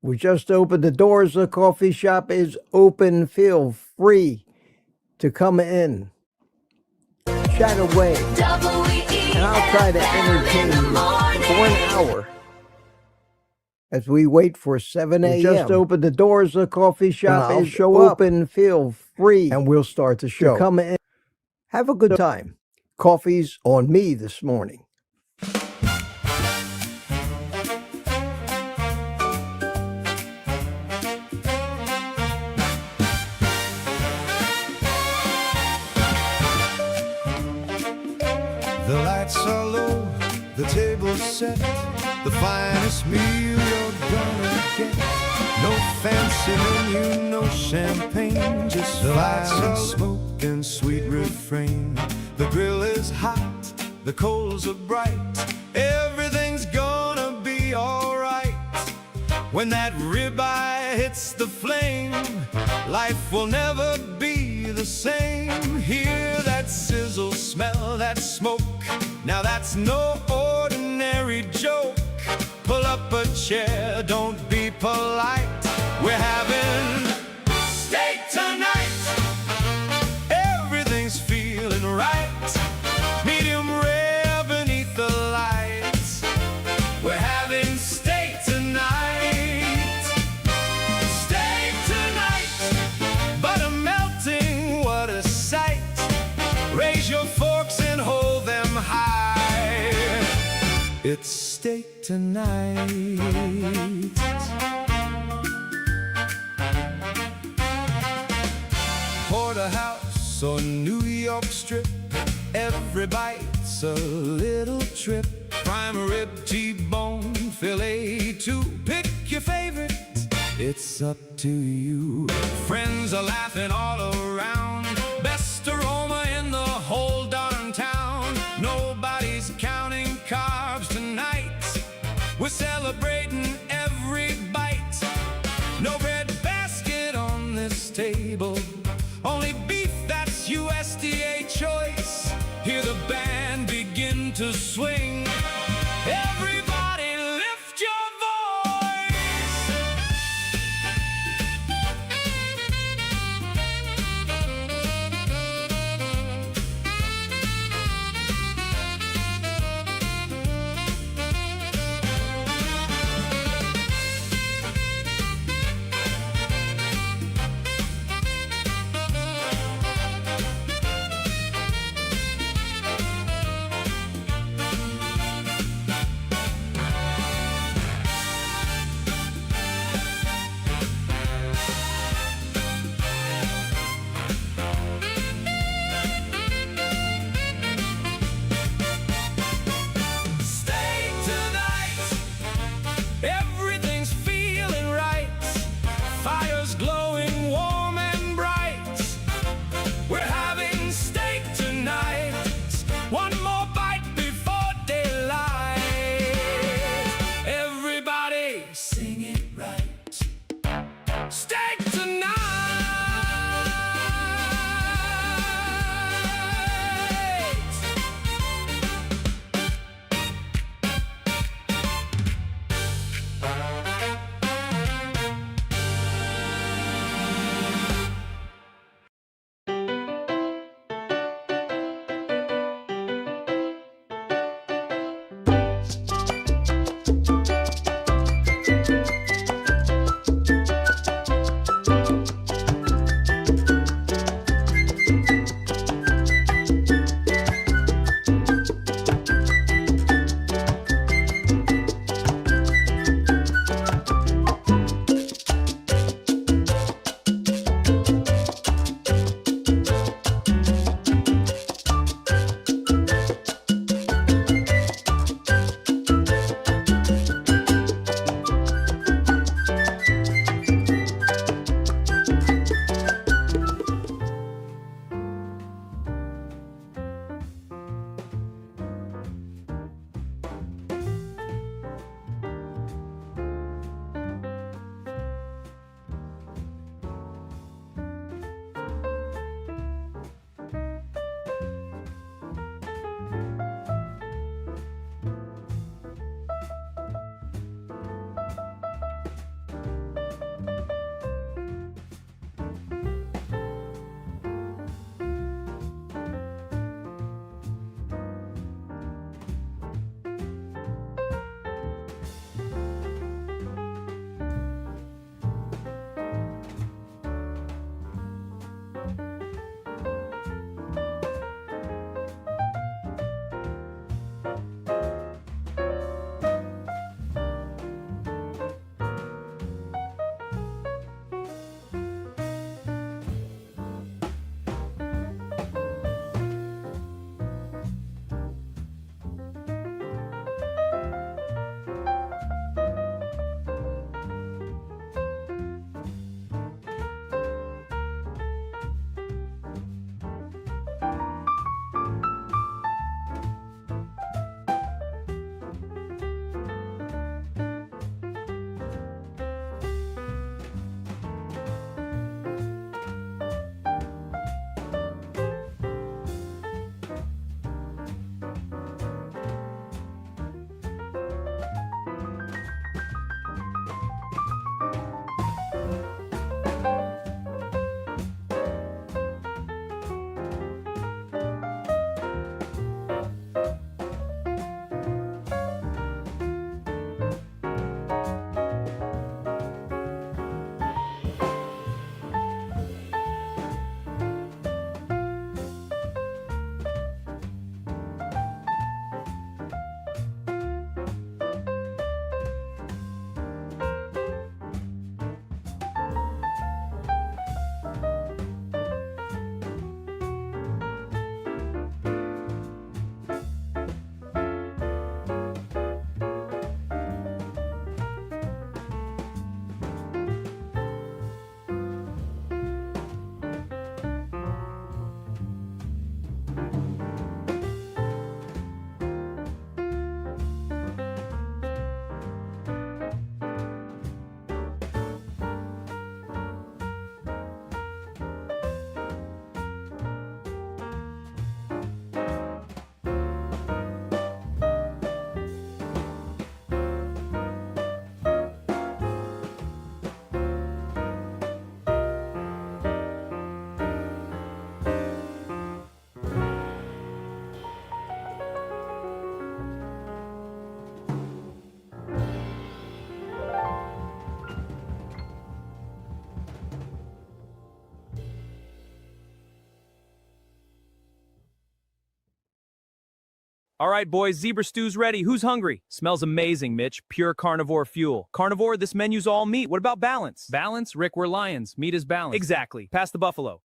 We just opened the doors. The coffee shop is open. Feel free to come in, chat away, and I'll try to entertain you for an hour as we wait for 7 a.m. We just opened the doors. The coffee shop is open. Feel free, and we'll start the show. Come in. Have a good time. Coffee's on me this morning. The lights are low, the table's set, the finest meal you're gonna get. No fancy menu, no champagne, just fire and smoke and sweet refrain. The grill is hot, the coals are bright, everything's gonna be alright. When that ribeye hits the flame, life will never be the same. Hear that sizzle, smell that smoke, now that's no ordinary joke. Pull up a chair, don't be polite, we're having steak tonight. Everything's feeling right, medium rare beneath the lights. We're having steak tonight. Steak tonight, butter melting, what a sight. Raise your forks and hold them high. It's steak tonight. Porterhouse or New York strip, every bite's a little trip. Prime rib, T-bone, filet too, pick your favorite, it's up to you. Friends are laughing all around, best aroma in the whole darn town. Nobody's counting carbs tonight, we're celebrating every bite. No bread basket on this table, only beef that's USDA choice. Hear the band begin to swing, everybody lift your voice. Everything's feeling right, fire's glowing warm and bright. We're having steak tonight, one more bite before daylight. Everybody sing it right, steak tonight. All right, boys, zebra stew's ready. Who's hungry? Smells amazing, Mitch. Pure carnivore fuel. Carnivore, this menu's all meat. What about balance? Balance? Rick, we're lions. Meat is balance. Exactly. Pass the buffalo.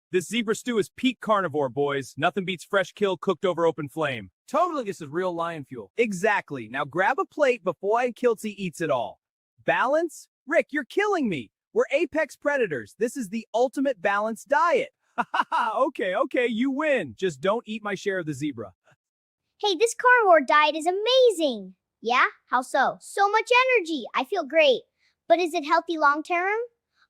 This zebra stew is peak carnivore, boys. Nothing beats fresh kill cooked over open flame. Totally, this is real lion fuel. Exactly. Now grab a plate before Kiltsy eats it all. Balance? Rick, you're killing me. We're apex predators. This is the ultimate balanced diet. Okay, you win. Just don't eat my share of the zebra. Hey, this carnivore diet is amazing. Yeah? How so? So much energy. I feel great. But is it healthy long term?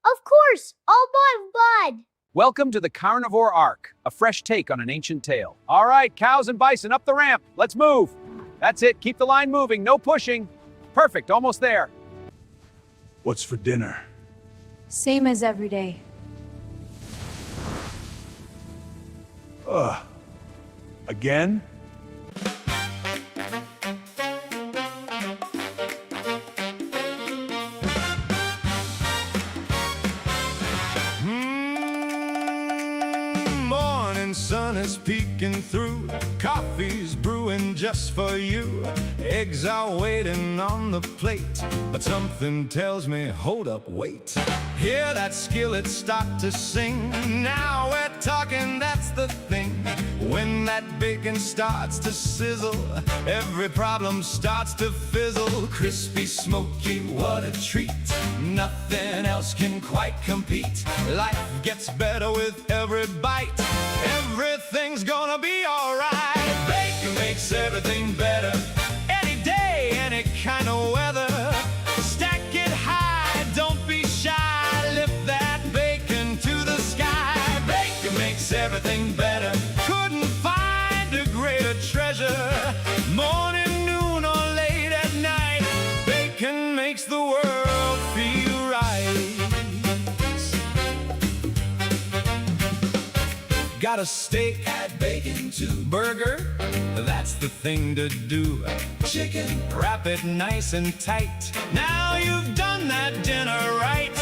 Of course. All blood. Welcome to the Carnivore Arc, a fresh take on an ancient tale. All right, cows and bison up the ramp. Let's move. That's it. Keep the line moving. No pushing. Perfect. Almost there. What's for dinner? Same as every day. Again? Morning sun is peeking through. Coffee's brewing just for you. Eggs are waiting on the plate, but something tells me, hold up, wait. Hear that skillet start to sing. Now we're talking, that's the thing. When that bacon starts to sizzle, every problem starts to fizzle. Crispy, smoky, what a treat. Nothing else can quite compete. Life gets better with every bite. Everything's gonna be alright. Bacon makes everything better. Any day, any kind of weather. Stack it high, don't be shy. Lift that bacon to the sky. Bacon makes everything better. Couldn't find a greater treasure. Morning, noon, or late at night. Bacon makes the world feel right. Got a steak, add bacon too. Burger, that's the thing to do. Chicken, wrap it nice and tight. Now you've done that dinner right.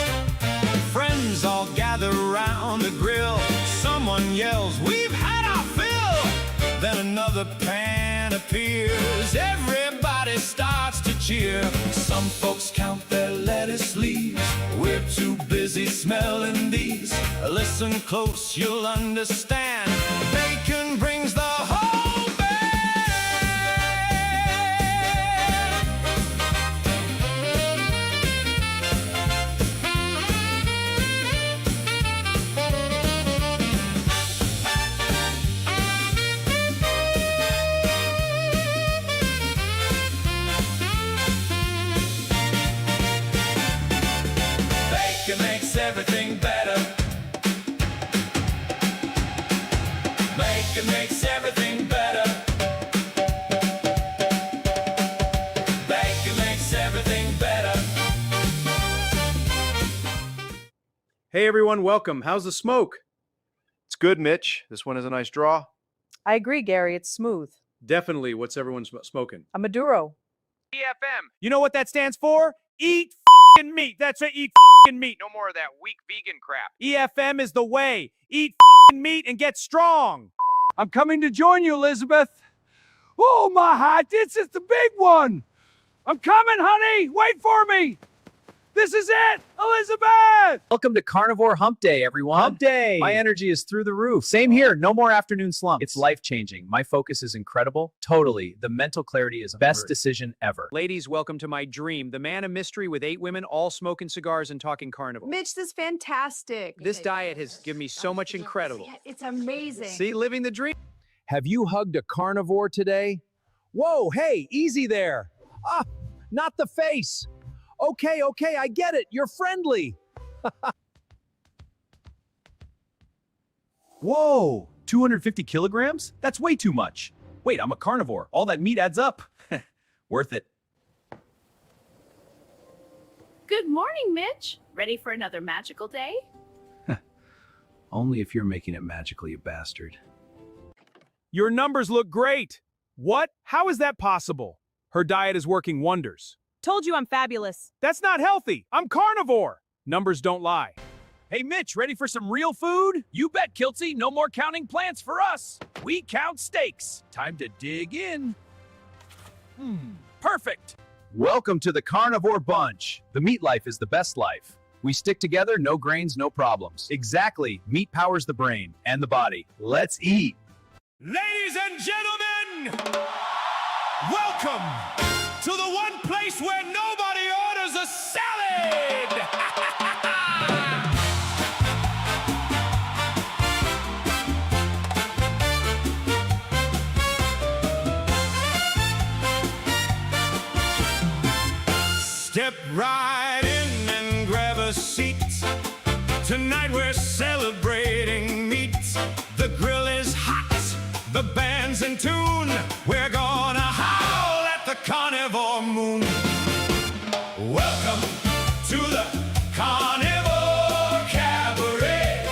Friends all gather round the grill. Someone yells, we've had our fill. Then another pan appears. Everybody starts to cheer. Some folks count their lettuce leaves. We're too busy smelling these. Listen close, you'll understand. Bacon brings the whole band. Bacon makes everything better. Bacon makes everything better. Bacon makes everything better. Hey, everyone, welcome. How's the smoke? It's good, Mitch. This one is a nice draw. I agree, Gary. It's smooth. Definitely. What's everyone smoking? A Maduro. EFM. You know what that stands for? Eat f***ing meat. That's right. Eat f***ing meat. No more of that weak vegan crap. EFM is the way. Eat f***ing meat and get strong. I'm coming to join you, Elizabeth. Oh, my heart, this is the big one. I'm coming, honey. Wait for me. This is it, Elizabeth. Welcome to Carnivore Hump Day, everyone. Hump Day. My energy is through the roof. Same here. No more afternoon slumps. It's life-changing. My focus is incredible. Totally. The mental clarity is best decision ever. Ladies, welcome to my dream. The man of mystery with 8 women, all smoking cigars and talking carnivore. Mitch, this is fantastic. This diet has given me so much incredible. It's amazing. See, living the dream. Have you hugged a carnivore today? Whoa, hey, easy there. Ah, not the face. Okay, I get it. You're friendly. Whoa, 250 kilograms? That's way too much. Wait, I'm a carnivore. All that meat adds up. Worth it. Good morning, Mitch. Ready for another magical day? Only if you're making it magically, you bastard. Your numbers look great. What? How is that possible? Her diet is working wonders. Told you I'm fabulous. That's not healthy. I'm carnivore. Numbers don't lie. Hey, Mitch, ready for some real food? You bet, Kiltsy. No more counting plants for us. We count steaks. Time to dig in. Perfect. Welcome to the Carnivore Bunch. The meat life is the best life. We stick together, no grains, no problems. Exactly. Meat powers the brain and the body. Let's eat. Ladies and gentlemen, welcome to the one place where nobody orders a salad. Step right in and grab a seat. Tonight we're celebrating meat. The grill is hot, the band's in tune. We're gonna howl at the carnivore moon. Welcome to the Carnivore Cabaret,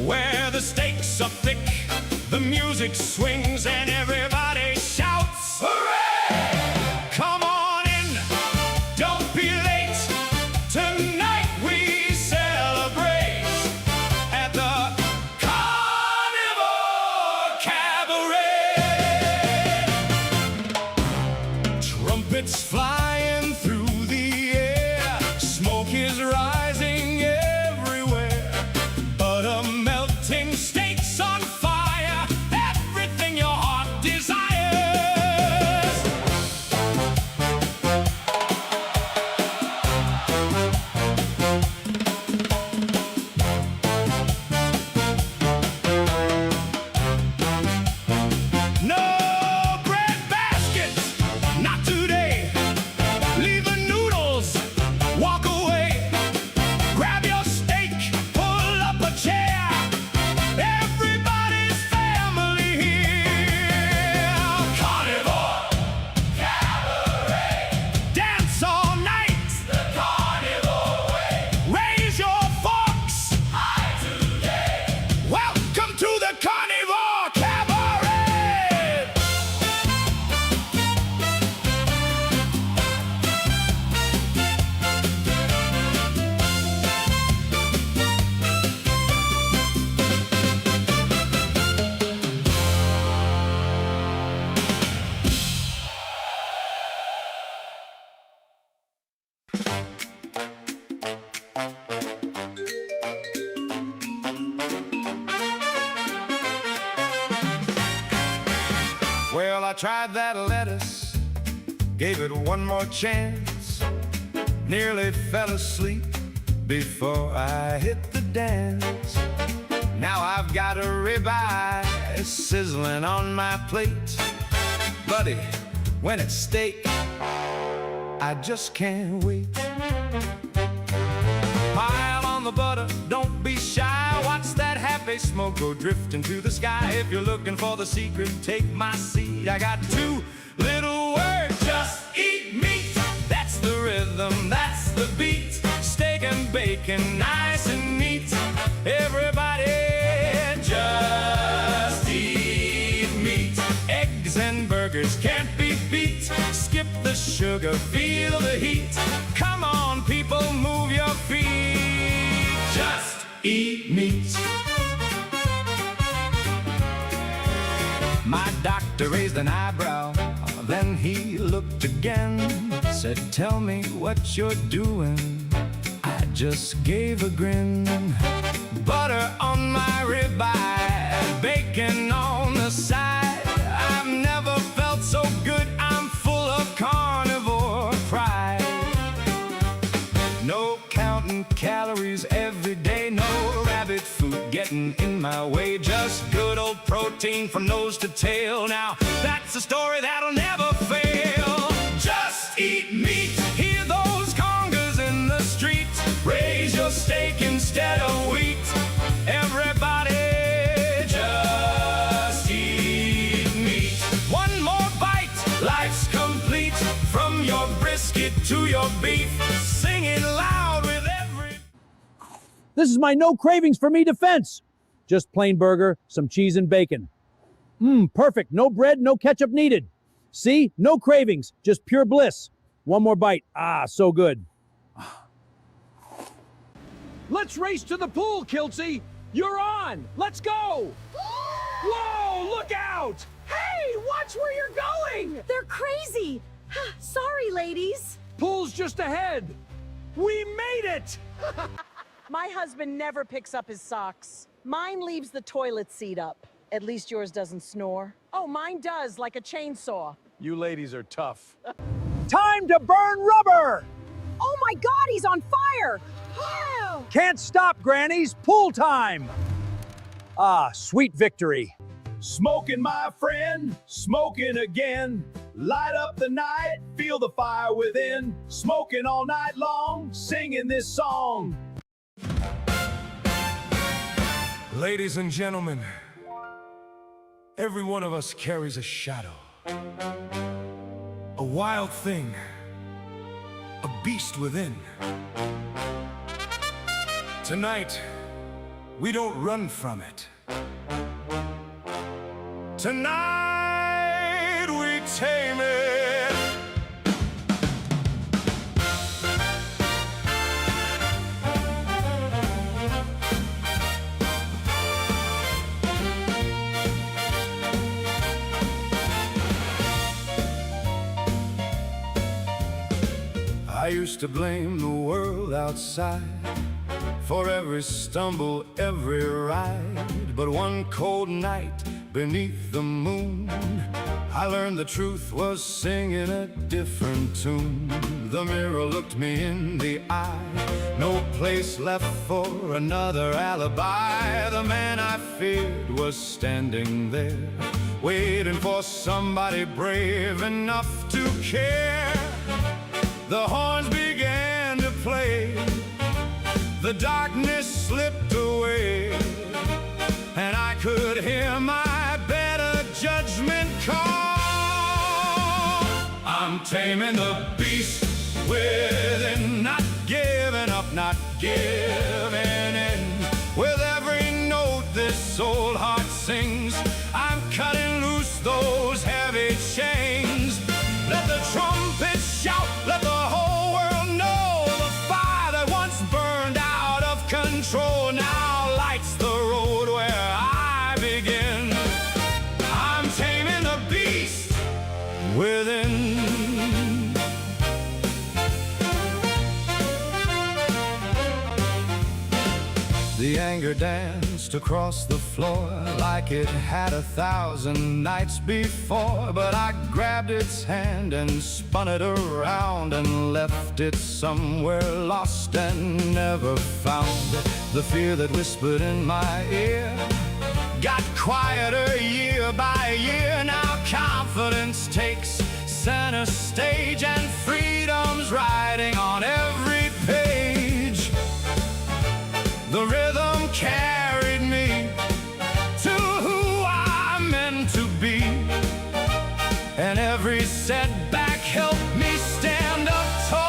where the steaks are thick, the music swings, and everybody shouts, hooray! Come on in, don't be late. Tonight we celebrate at the Carnivore Cabaret. Trumpets flying through the air, smoke is rising everywhere. Butter melting, steaks on fire, everything your heart desires. No bread baskets, not today. Leave the noodles, walk away. Grab your steak, pull up a chair. Everybody's family here. Carnivore Cabaret. Dance all night the carnivore way. Raise your forks high today. Welcome to the Carnivore Cabaret. Well, I tried that lettuce, gave it one more chance. Nearly fell asleep before I hit the dance. Now I've got a ribeye sizzling on my plate. Buddy, when it's steak, I just can't wait. Pile on the butter, don't be shy. Watch that happy smoke go drifting to the sky. If you're looking for the secret, take my seat. I got two little words, just eat meat. That's the rhythm, that's the beat. Steak and bacon, nice and neat. Everybody just eat meat. Eggs and burgers can't be beat. Skip the sugar, feel the heat. Come on, people, move your feet. Just eat meat. My doctor raised an eyebrow, then he looked again. Said, tell me what you're doing. I just gave a grin. Butter on my ribeye, bacon on the side. I've never felt so good, I'm full of carnivore pride. No counting calories every day, no rabbit food getting in my way. Just good old protein from nose to tail. Now that's a story that'll never fail. Just eat meat. Hear those congas in the street. Raise your steak instead of wheat. Everybody just eat meat. One more bite, life's complete. From your brisket to your beef, sing it loud with every... This is my no cravings for me defense. Just plain burger, some cheese and bacon. Perfect. No bread, no ketchup needed. See? No cravings, just pure bliss. One more bite. Ah, so good. Let's race to the pool, Kiltsy. You're on. Let's go. Whoa, look out. Hey, watch where you're going! They're crazy. Sorry, ladies. Pool's just ahead. We made it. My husband never picks up his socks. Mine leaves the toilet seat up. At least yours doesn't snore. Oh, mine does, like a chainsaw. You ladies are tough. Time to burn rubber. Oh my God, he's on fire! Can't stop, grannies. Pool time. Ah, sweet victory. Smoking, my friend, smoking again. Light up the night, feel the fire within. Smoking all night long, singing this song. Ladies and gentlemen, every one of us carries a shadow. A wild thing, a beast within. Tonight, we don't run from it. Tonight, we tame it. I used to blame the world outside for every stumble, every ride. But one cold night beneath the moon, I learned the truth was singing a different tune. The mirror looked me in the eye, no place left for another alibi. The man I feared was standing there, waiting for somebody brave enough to care. The horns began to play, the darkness slipped away, and I could hear my better judgment call. I'm taming the beast within, not giving up, not giving in. With every note this old heart sings, I'm cutting loose those heavy chains. Let the trumpet shout, let the whole world know the fire that once burned out of control now lights the road where I begin. I'm taming the beast within. The anger danced across the floor like it had 1,000 nights before. But I grabbed its hand and spun it around and left it somewhere lost and never found. The fear that whispered in my ear got quieter year by year. Now confidence takes center stage and freedom's riding on every page. The rhythm carried me to who I'm meant to be, and every setback helped me stand up tall.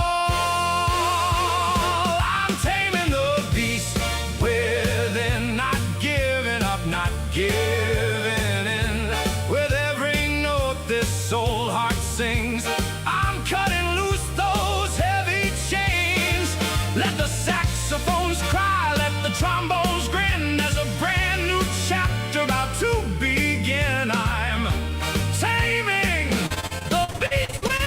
I'm taming the beast within, not giving up, not giving in. With every note this old heart sings, I'm cutting loose those heavy chains. Let the saxophones cry, let the trombones grin. There's a brand new chapter about to begin. I'm taming the beast within.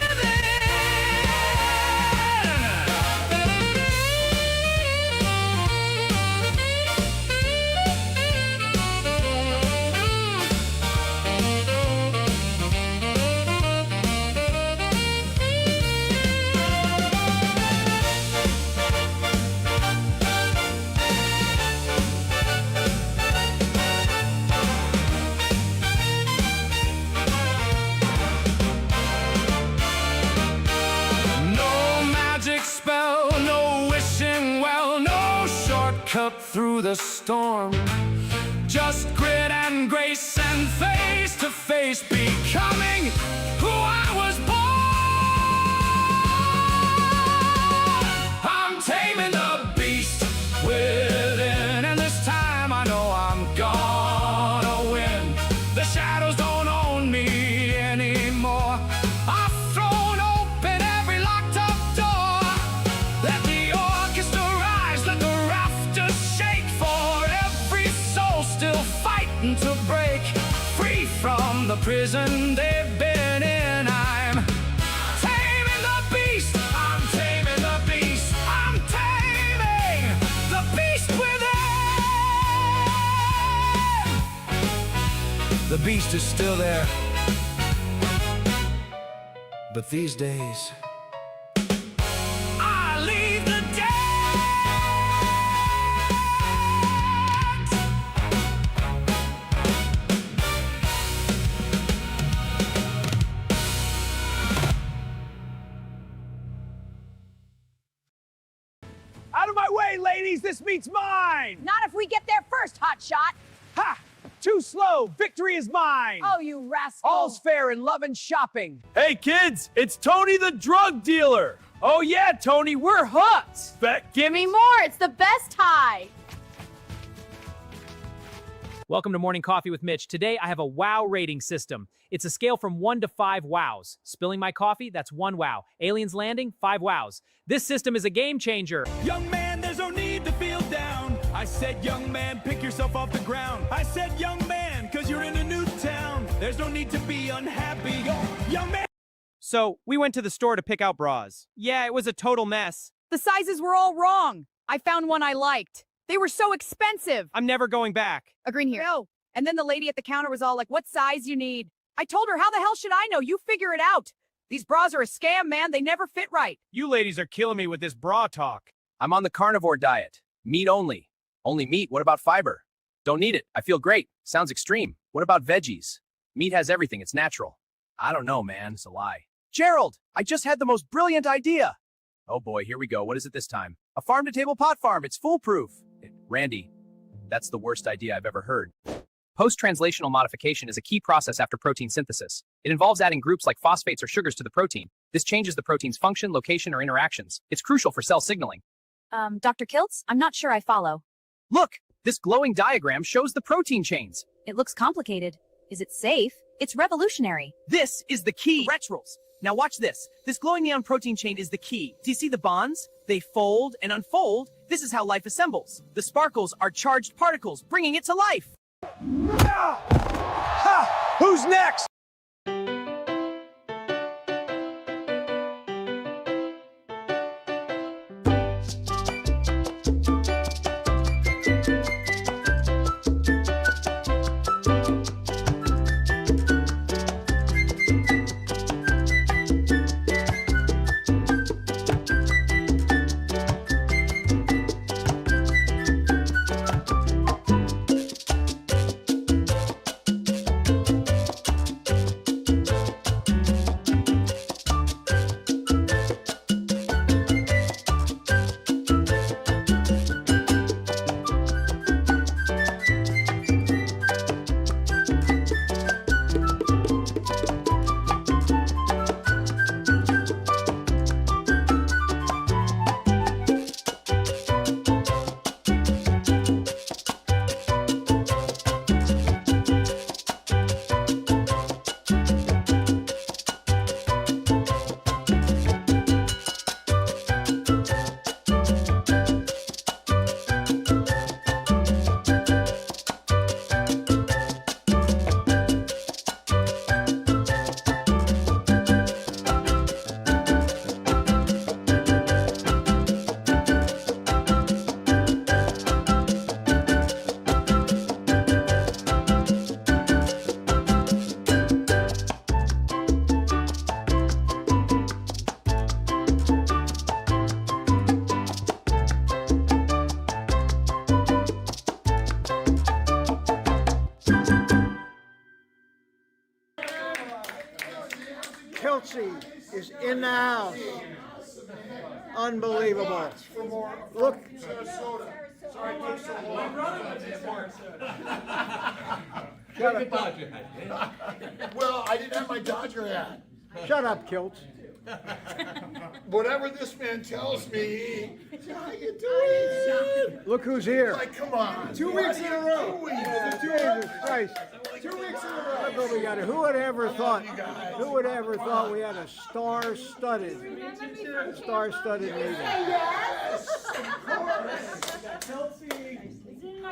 Cut through the storm, just grit and grace and face to face, becoming who I was born. I'm taming the beast within, and this time I know I'm gonna win. The shadows don't own me anymore. I've thrown open every locked up door. Let the orchestra rise, let the raft prison they've been in. I'm taming the beast. I'm taming the beast. I'm taming the beast within. The beast is still there, but these days I leave the dead. Out of my way, ladies! This meat's mine! Not if we get there first, hotshot. Ha! Too slow! Victory is mine! Oh, you rascal. All's fair in love and shopping. Hey, kids! It's Tony the drug dealer! Oh yeah, Tony, we're hooked! Give me more. It's the best high. Welcome to Morning Coffee with Mitch. Today, I have a wow rating system. It's a scale from 1 to 5 wows. Spilling my coffee, that's 1 wow. Aliens landing, 5 wows. This system is a game changer. Young man, there's no need to feel down. I said, young man, pick yourself off the ground. I said, young man, cause you're in a new town. There's no need to be unhappy. Oh, young man. So, we went to the store to pick out bras. Yeah, it was a total mess. The sizes were all wrong. I found one I liked. They were so expensive. I'm never going back. A green here. No. And then the lady at the counter was all like, what size you need? I told her, how the hell should I know? You figure it out. These bras are a scam, man. They never fit right. You ladies are killing me with this bra talk. I'm on the carnivore diet. Meat only. Only meat. What about fiber? Don't need it. I feel great. Sounds extreme. What about veggies? Meat has everything. It's natural. I don't know, man. It's a lie. Gerald, I just had the most brilliant idea. Oh boy, here we go. What is it this time? A farm-to-table pot farm. It's foolproof. Randy, that's the worst idea I've ever heard. Post-translational modification is a key process after protein synthesis. It involves adding groups like phosphates or sugars to the protein. This changes the protein's function, location, or interactions. It's crucial for cell signaling. Dr. Kiltz, I'm not sure I follow. Look, this glowing diagram shows the protein chains. It looks complicated. Is it safe? It's revolutionary. This is the key. Retrals. Now watch this. This glowing neon protein chain is the key. Do you see the bonds? They fold and unfold. This is how life assembles. The sparkles are charged particles, bringing it to life. Ha! Who's next? Kelsey is in the house. Unbelievable. Look. Well, I didn't have my Dodger hat. Shut up, Kilt. Whatever this man tells me, how you doing? Look who's here. Like, come on. 2 weeks in a row. 2 weeks. Jesus Christ. 2 weeks in a row. Look what we got. Who would ever thought? Who would ever thought we had a star-studded meeting? Yes, of course.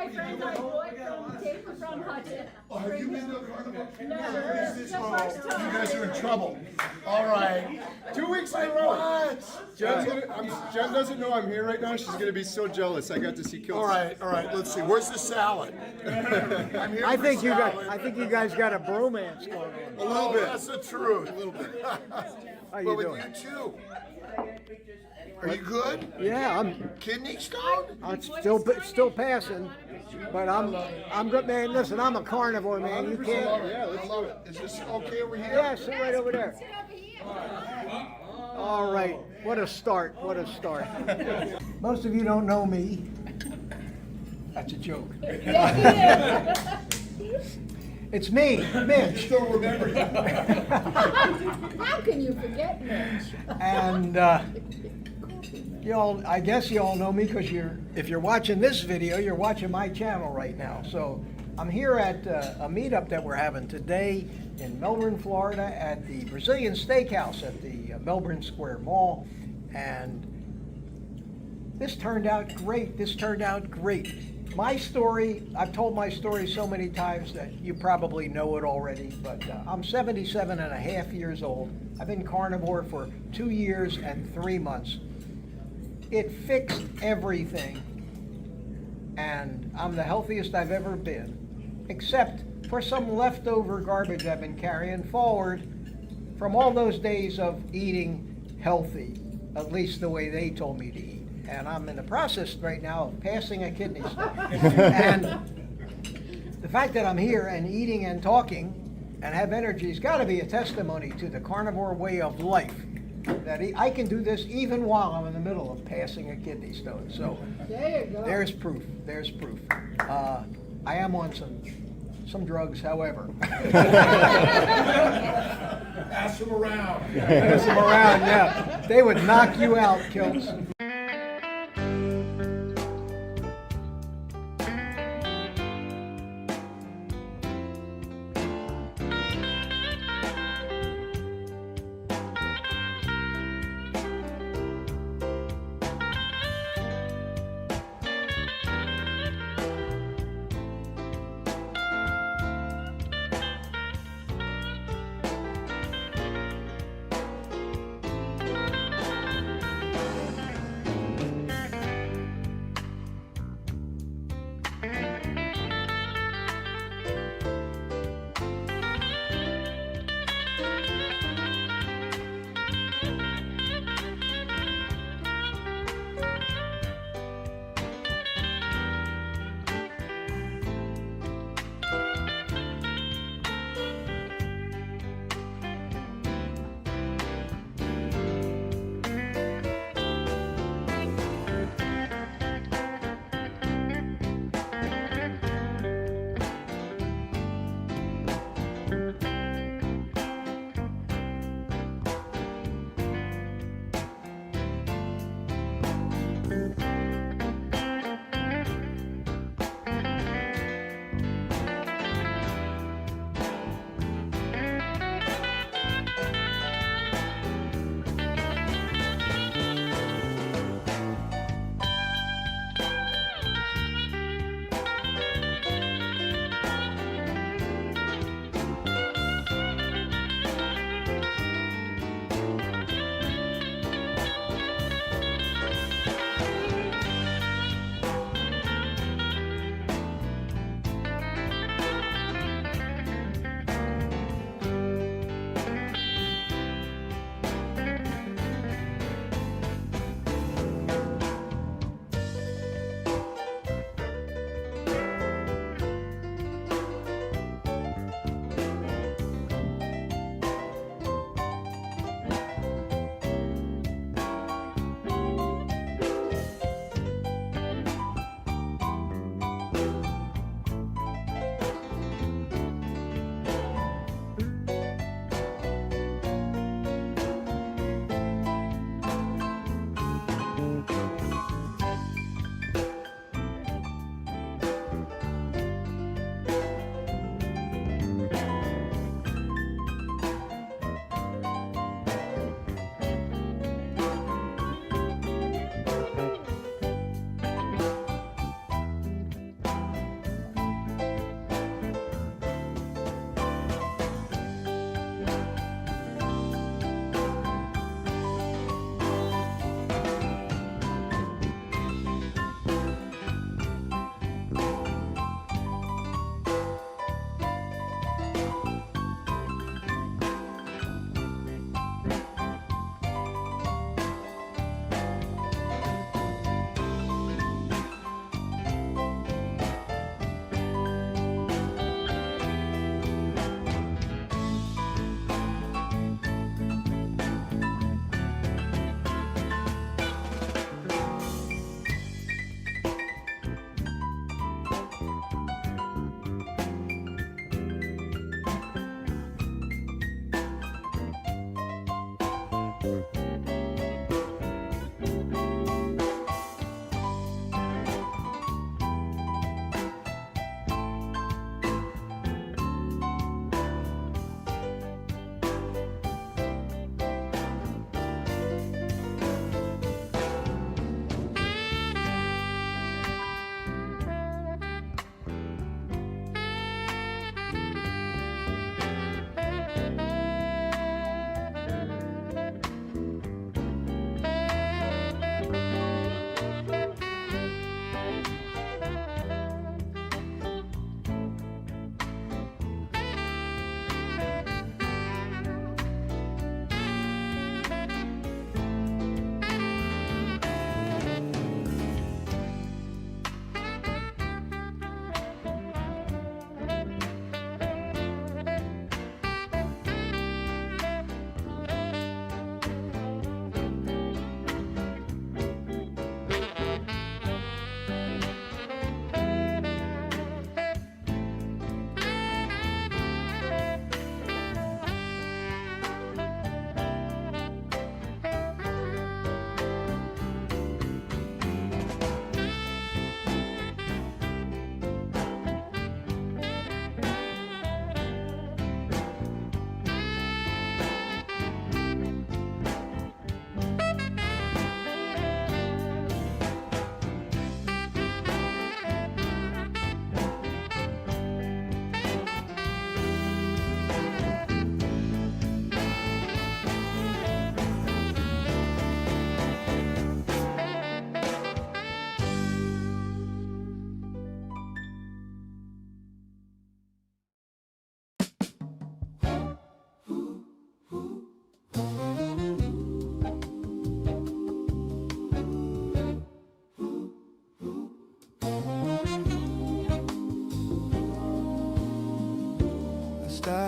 my friends I bought from taper from Hudson. Oh, have you been to a carnival? Never. Is this The first time. You guys are in trouble. All right. 2 weeks in a row. Jen doesn't know I'm here right now. She's gonna be so jealous. I got to see Kills. All right. Let's see. Where's the salad? I'm here I for think salad. you guys got a bromance going on. A little bit. That's the truth. A little bit. How you But with doing? you too. Are you good? Yeah, I'm Kidney stone? still passing, but I'm good, man. Listen, I'm a carnivore, man. You can't. Yeah, let's love it. Is this okay over here? Yeah, sit right over there. All right, what a start! What a start! Most of you don't know me. That's a joke. It's me, Mitch. Still remember you. How can you forget Mitch? And I guess you all know me because if you're watching this video, you're watching my channel right now. So I'm here at a meetup that we're having today in Melbourne, Florida, at the Brazilian Steakhouse at the Melbourne Square Mall, and this turned out great. My story, I've told my story so many times that you probably know it already, but I'm 77 and a half years old. I've been carnivore for 2 years and 3 months. It fixed everything, and I'm the healthiest I've ever been, except for some leftover garbage I've been carrying forward from all those days of eating healthy, at least the way they told me to eat. And I'm in the process right now of passing a kidney stone. And the fact that I'm here and eating and talking and have energy has got to be a testimony to the carnivore way of life. That I can do this even while I'm in the middle of passing a kidney stone. So There you go. there's proof. I am on some drugs, however. Pass them around. Pass them around, yeah. They would knock you out, Kilts.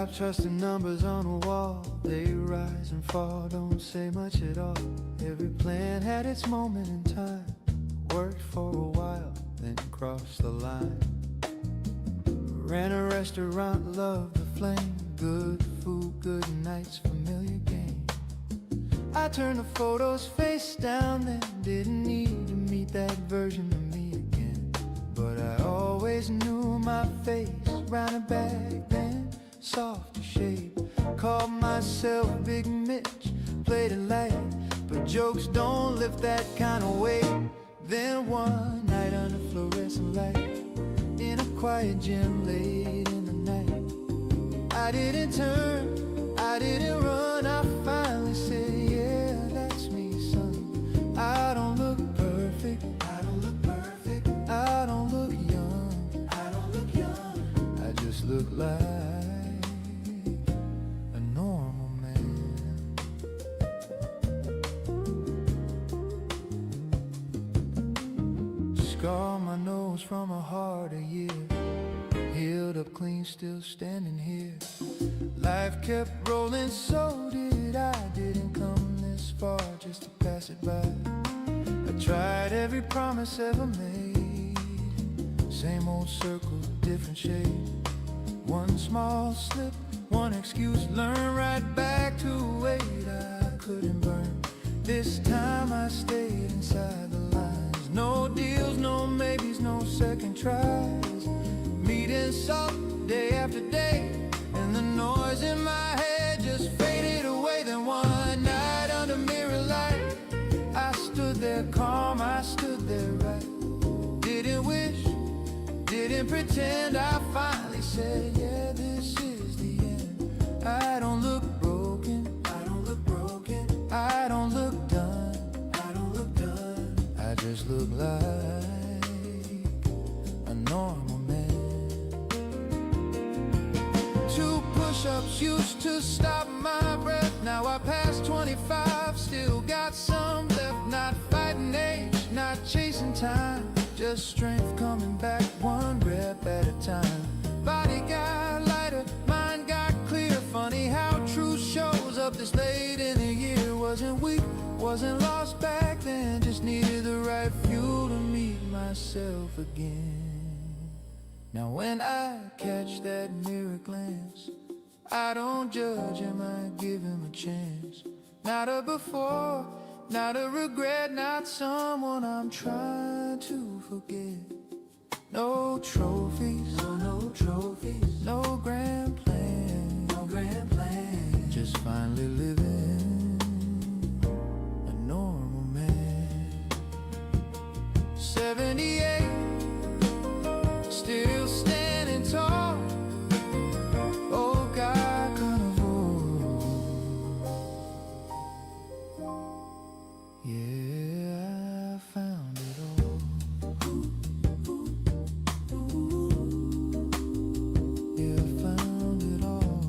Stop trusting numbers on a wall. They rise and fall, don't say much at all. Every plan had its moment in time. Worked for a while, then crossed the line. Ran a restaurant, loved the flame. Good food, good nights, familiar game. I turned the photos face down, then didn't need to meet that version of me again. But I always knew my face, round and back then, soft shape. Called myself Big Mitch, played it light, but jokes don't lift that kind of weight. Then one night under fluorescent light, in a quiet gym late in the night, I didn't turn, I didn't run, I finally said, yeah, that's me, son. I don't look perfect, I don't look perfect, I don't look young, I don't look young, I just look like a normal man. Scar my nose from a heart a year, healed up clean, still standing here. Life kept rolling, so did I. Didn't come this far just to pass it by. I tried every promise ever made. Same old circle, different shade. One small slip, one excuse, learn right back to wait. I couldn't burn. This time I stayed inside the lines. No deals, no maybes, no second tries. Meeting salt day after day, and the noise in my head just faded away. Then one night under mirror light, I stood there calm, I stood there right. Didn't wish, didn't pretend, I finally said, yeah, this is the end. I don't look broken, I don't look broken, I don't look done, I don't look done, I just look like a normal man. 2 push-ups used to stop my breath. Now I passed 25, still got some left. Not fighting age, not chasing time, just strength coming back one rep at a time. Body got lighter, mind got clear. Funny how truth shows up this late in the year. Wasn't weak, wasn't lost back then, just needed the right fuel to meet myself again. Now when I catch that mirror glance, I don't judge, am I give him a chance? Not a before, not a regret, not someone I'm trying to forget. No trophies, no trophies, no grand plan, no grand plan. Just finally living a normal man. 78, still standing tall. Old guy carnivore. Yeah, I found it all. Yeah, I found it all.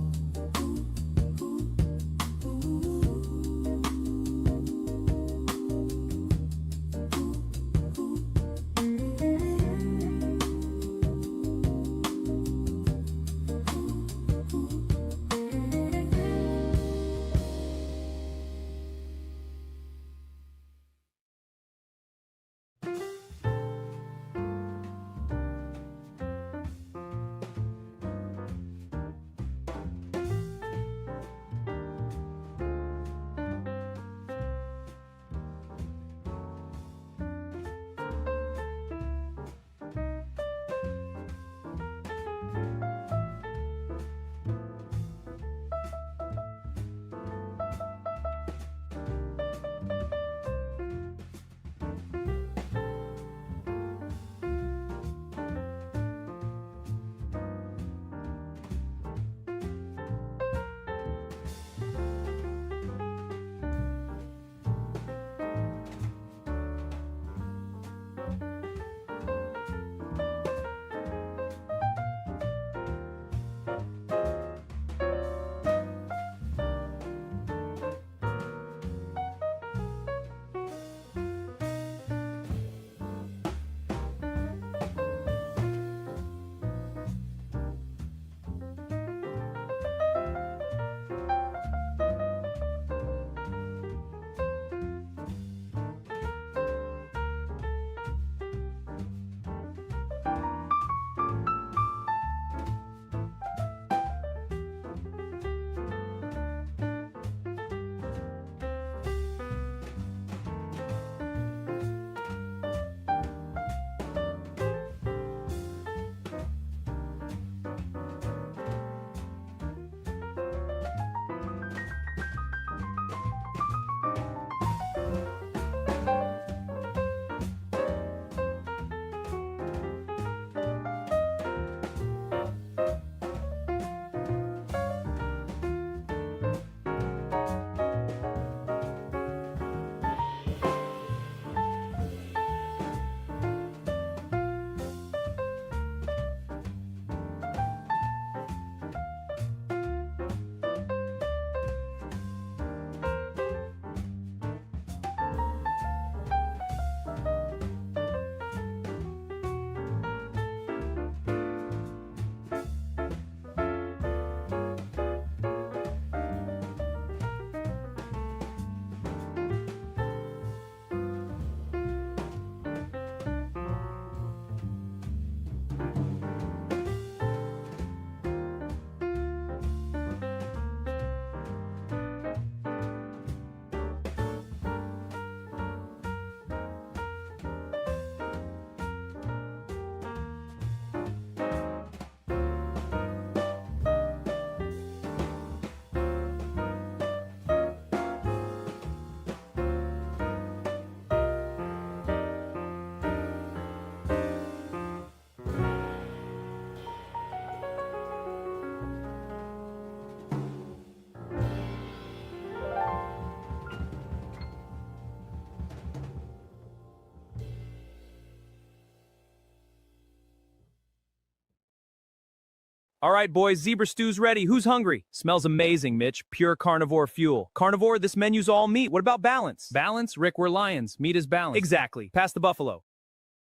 All right, boys, zebra stew's ready. Who's hungry? Smells amazing, Mitch. Pure carnivore fuel. Carnivore, this menu's all meat. What about balance? Balance? Rick, we're lions. Meat is balance. Exactly. Pass the buffalo.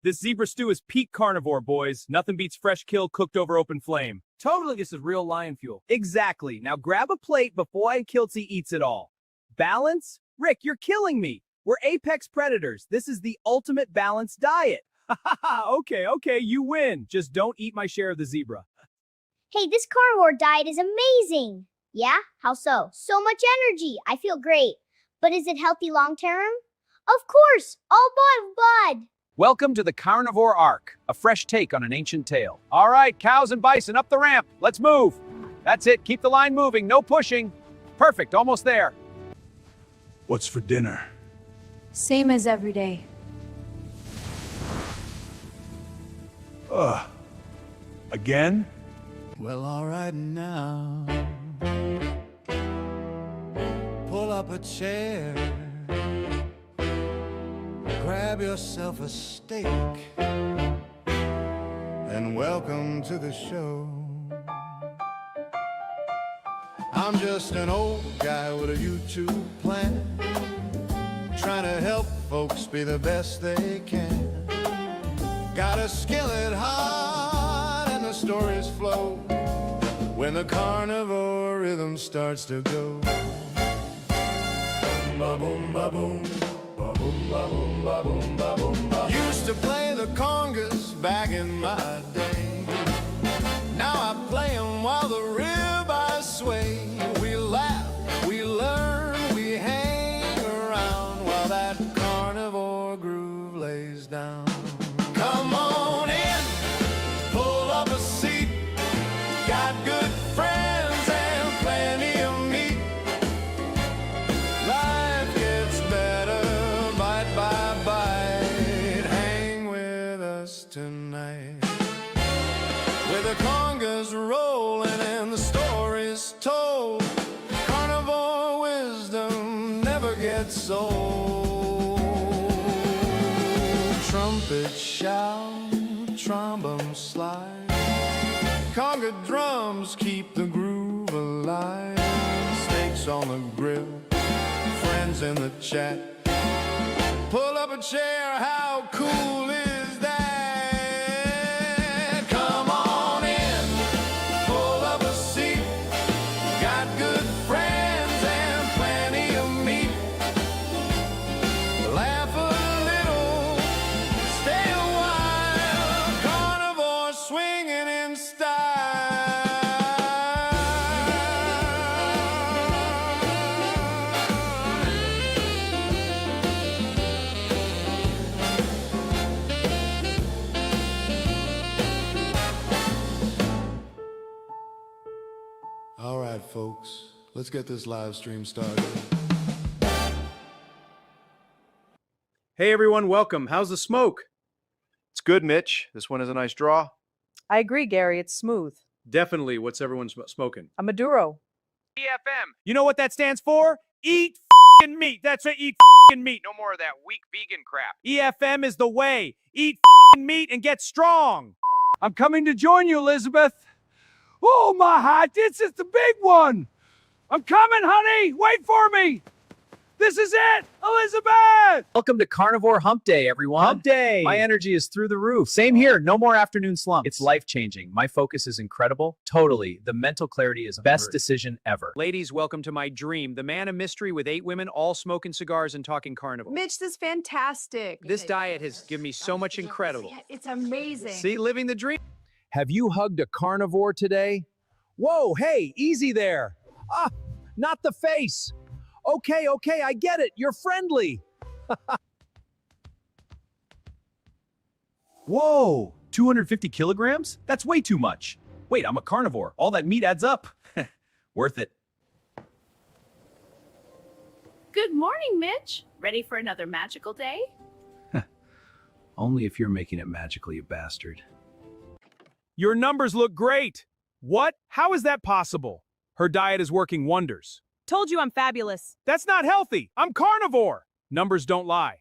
This zebra stew is peak carnivore, boys. Nothing beats fresh kill cooked over open flame. Totally, this is real lion fuel. Exactly. Now grab a plate before Kiltsy eats it all. Balance? Rick, you're killing me. We're apex predators. This is the ultimate balanced diet. Okay, you win. Just don't eat my share of the zebra. Hey, this carnivore diet is amazing. Yeah? How so? So much energy. I feel great. But is it healthy long term? Of course. All blood. Welcome to the Carnivore Arc, a fresh take on an ancient tale. All right, cows and bison, up the ramp. Let's move. That's it. Keep the line moving. No pushing. Perfect. Almost there. What's for dinner? Same as every day. Again? Well, all right now. Pull up a chair. Grab yourself a steak. And welcome to the show. I'm just an old guy with a YouTube plan, trying to help folks be the best they can. Got a skillet hot and the stories flow when the carnivore rhythm starts to go. Ba-boom, ba-boom, ba-boom, ba-boom, ba-boom, ba-boom, ba-boom. Used to play the congas back in my day. Now I play them while the ribeyes sway. We laugh, we learn, we hang around while that carnivore groove lays down. Come on in, pull up a seat. Got good friends and plenty of meat. Life gets better bite by bite. Hang with us tonight. With the congas rolling and the stories told, carnivore wisdom never gets old. Trumpet shout, trombone slide, conga drums keep the groove alive. Steaks on the grill, friends in the chat. Pull up a chair, how cool is that? Come on in, pull up a seat. Got good friends and plenty of meat. Laugh a little, stay a while. Carnivore swinging in All right, folks, let's get this live stream started. Hey everyone, welcome. How's the smoke? It's good, Mitch. This one is a nice draw. I agree, Gary. It's smooth. Definitely. What's everyone smoking? A Maduro. EFM. You know what that stands for? Eat f***ing meat. That's right, eat f***ing meat. No more of that weak vegan crap. EFM is the way. Eat f***ing meat and get strong. I'm coming to join you, Elizabeth. Oh, my heart, this is the big one. I'm coming, honey. Wait for me. This is it, Elizabeth. Welcome to Carnivore Hump Day, everyone. Hump day. My energy is through the roof. Same here. No more afternoon slumps. It's life-changing. My focus is incredible. Totally. The mental clarity is best decision ever. Ladies, welcome to my dream. The man of mystery with 8 women, all smoking cigars and talking carnivore. Mitch, this is fantastic. This diet has given me so much incredible. It's amazing. See, living the dream. Have you hugged a carnivore today? Whoa, hey, easy there. Ah, not the face. Okay, I get it. You're friendly. Whoa, 250 kilograms? That's way too much. Wait, I'm a carnivore. All that meat adds up. Worth it. Good morning, Mitch. Ready for another magical day? Only if you're making it magical, you bastard. Your numbers look great. What? How is that possible? Her diet is working wonders. Told you I'm fabulous. That's not healthy. I'm carnivore. Numbers don't lie.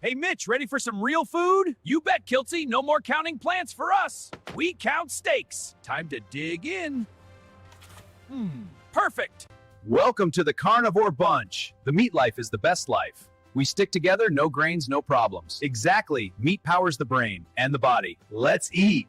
Hey, Mitch, ready for some real food? You bet, Kiltsy. No more counting plants for us. We count steaks. Time to dig in. Perfect. Welcome to the Carnivore Bunch. The meat life is the best life. We stick together, no grains, no problems. Exactly. Meat powers the brain and the body. Let's eat.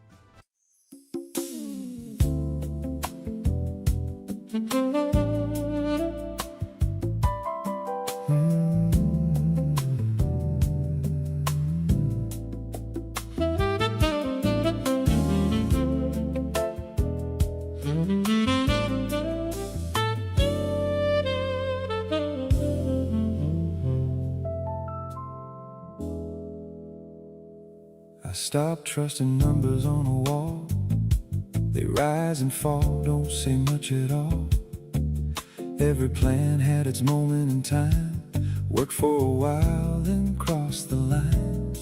I stopped trusting numbers on a wall. They rise and fall, don't say much at all. Every plan had its moment in time. Worked for a while, then crossed the line.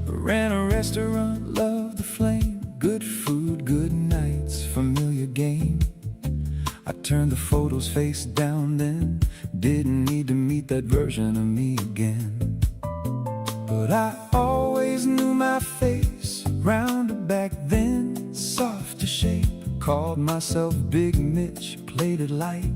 Ran a restaurant, loved the flame. Good food, good nights, familiar game. I turned the photos face down then. Didn't need to meet that version of me again. But I always knew my face, rounded back then, soft to shape. Called myself Big Mitch, played it light,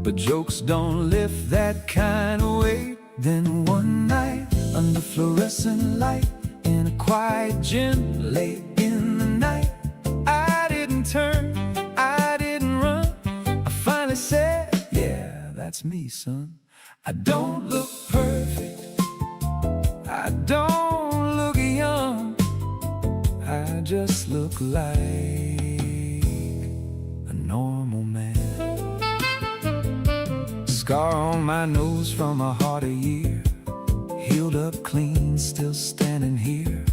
but jokes don't lift that kind of weight. Then one night, under fluorescent light, in a quiet gym, late in the night, I didn't turn, I didn't run. I finally said, yeah, that's me, son. I don't look perfect, I don't look young, I just look like a normal man. Scar on my nose from a harder year, healed up clean, still standing here.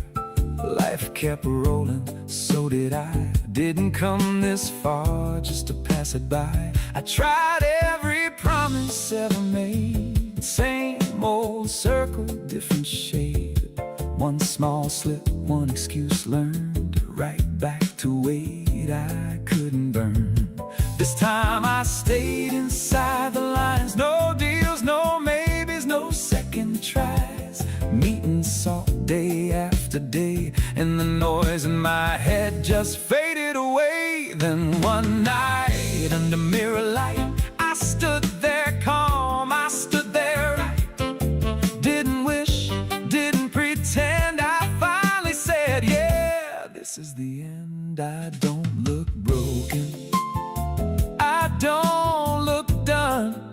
Life kept rolling, so did I. Didn't come this far just to pass it by. I tried every promise ever made. Same old circle, different shade. One small slip, one excuse learned. Right back to weight I couldn't burn. This time I stayed inside the lines. No deals, no maybes, no second tries. Meat and salt day after day, and the noise in my head just faded away. Then one night under mirror light, I stood there calm, I stood there right. Didn't wish, didn't pretend. I finally said, yeah, this is the end. I don't look broken, I don't look done,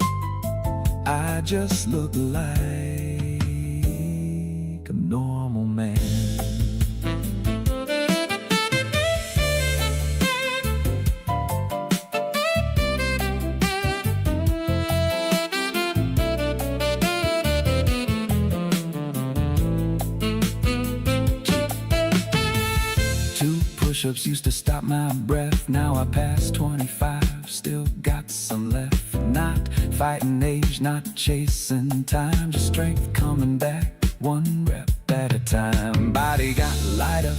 I just look like a normal man. Push-ups used to stop my breath. Now I passed 25, still got some left. Not fighting age, not chasing time, just strength coming back, one rep at a time. Body got lighter,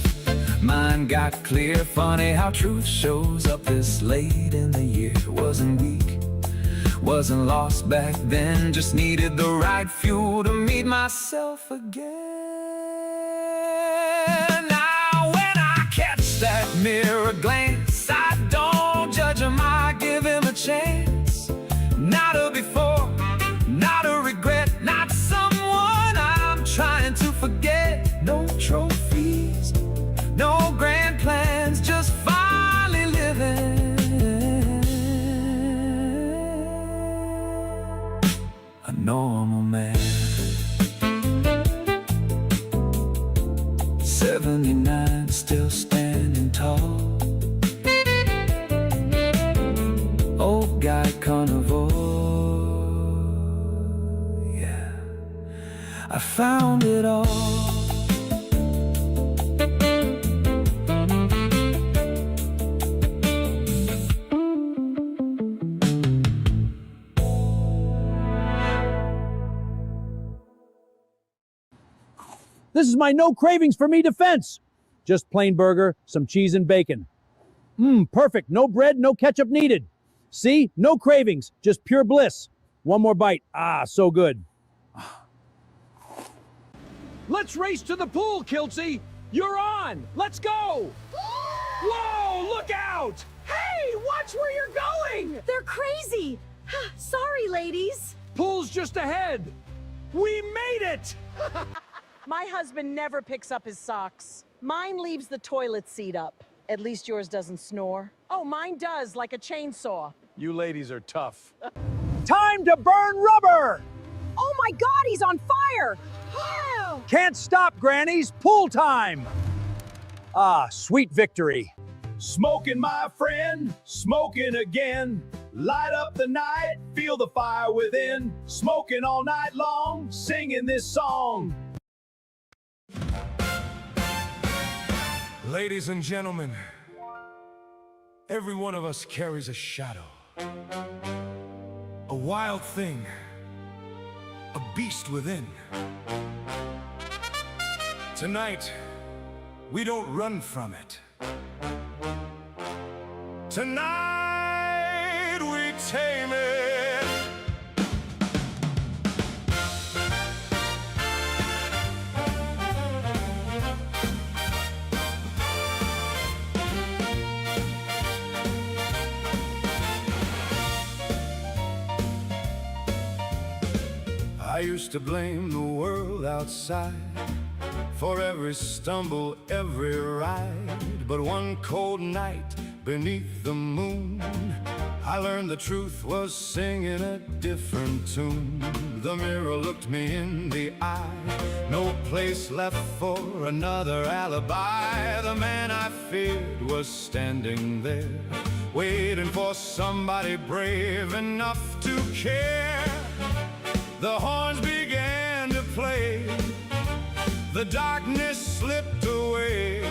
mind got clear. Funny how truth shows up this late in the year. Wasn't weak, wasn't lost back then, just needed the right fuel to meet myself again. That mirror glance, I don't judge him, I give him a chance. Not a before, not a regret, not someone I'm trying to forget. No trophies, no grand plans, just finally living a normal man. 79, still standing tall. Old guy carnivore, yeah, I found it all. This is my no cravings for me defense. Just plain burger, some cheese and bacon. Perfect. No bread, no ketchup needed. See? No cravings, just pure bliss. One more bite. Ah, so good. Let's race to the pool, Kiltsy. You're on. Let's go. Whoa, look out. Hey, watch where you're going! They're crazy! Sorry, ladies. Pool's just ahead. We made it. My husband never picks up his socks. Mine leaves the toilet seat up. At least yours doesn't snore. Oh, mine does, like a chainsaw. You ladies are tough. Time to burn rubber. Oh my God, he's on fire! Can't stop, grannies. Pool time. Ah, sweet victory. Smoking, my friend, smoking again. Light up the night, feel the fire within. Smoking all night long, singing this song. Ladies and gentlemen, every one of us carries a shadow. A wild thing, a beast within. Tonight, we don't run from it. Tonight, we tame it. I used to blame the world outside for every stumble, every ride. But one cold night beneath the moon, I learned the truth was singing a different tune. The mirror looked me in the eye, no place left for another alibi. The man I feared was standing there, waiting for somebody brave enough to care. The horns began to play, the darkness slipped away,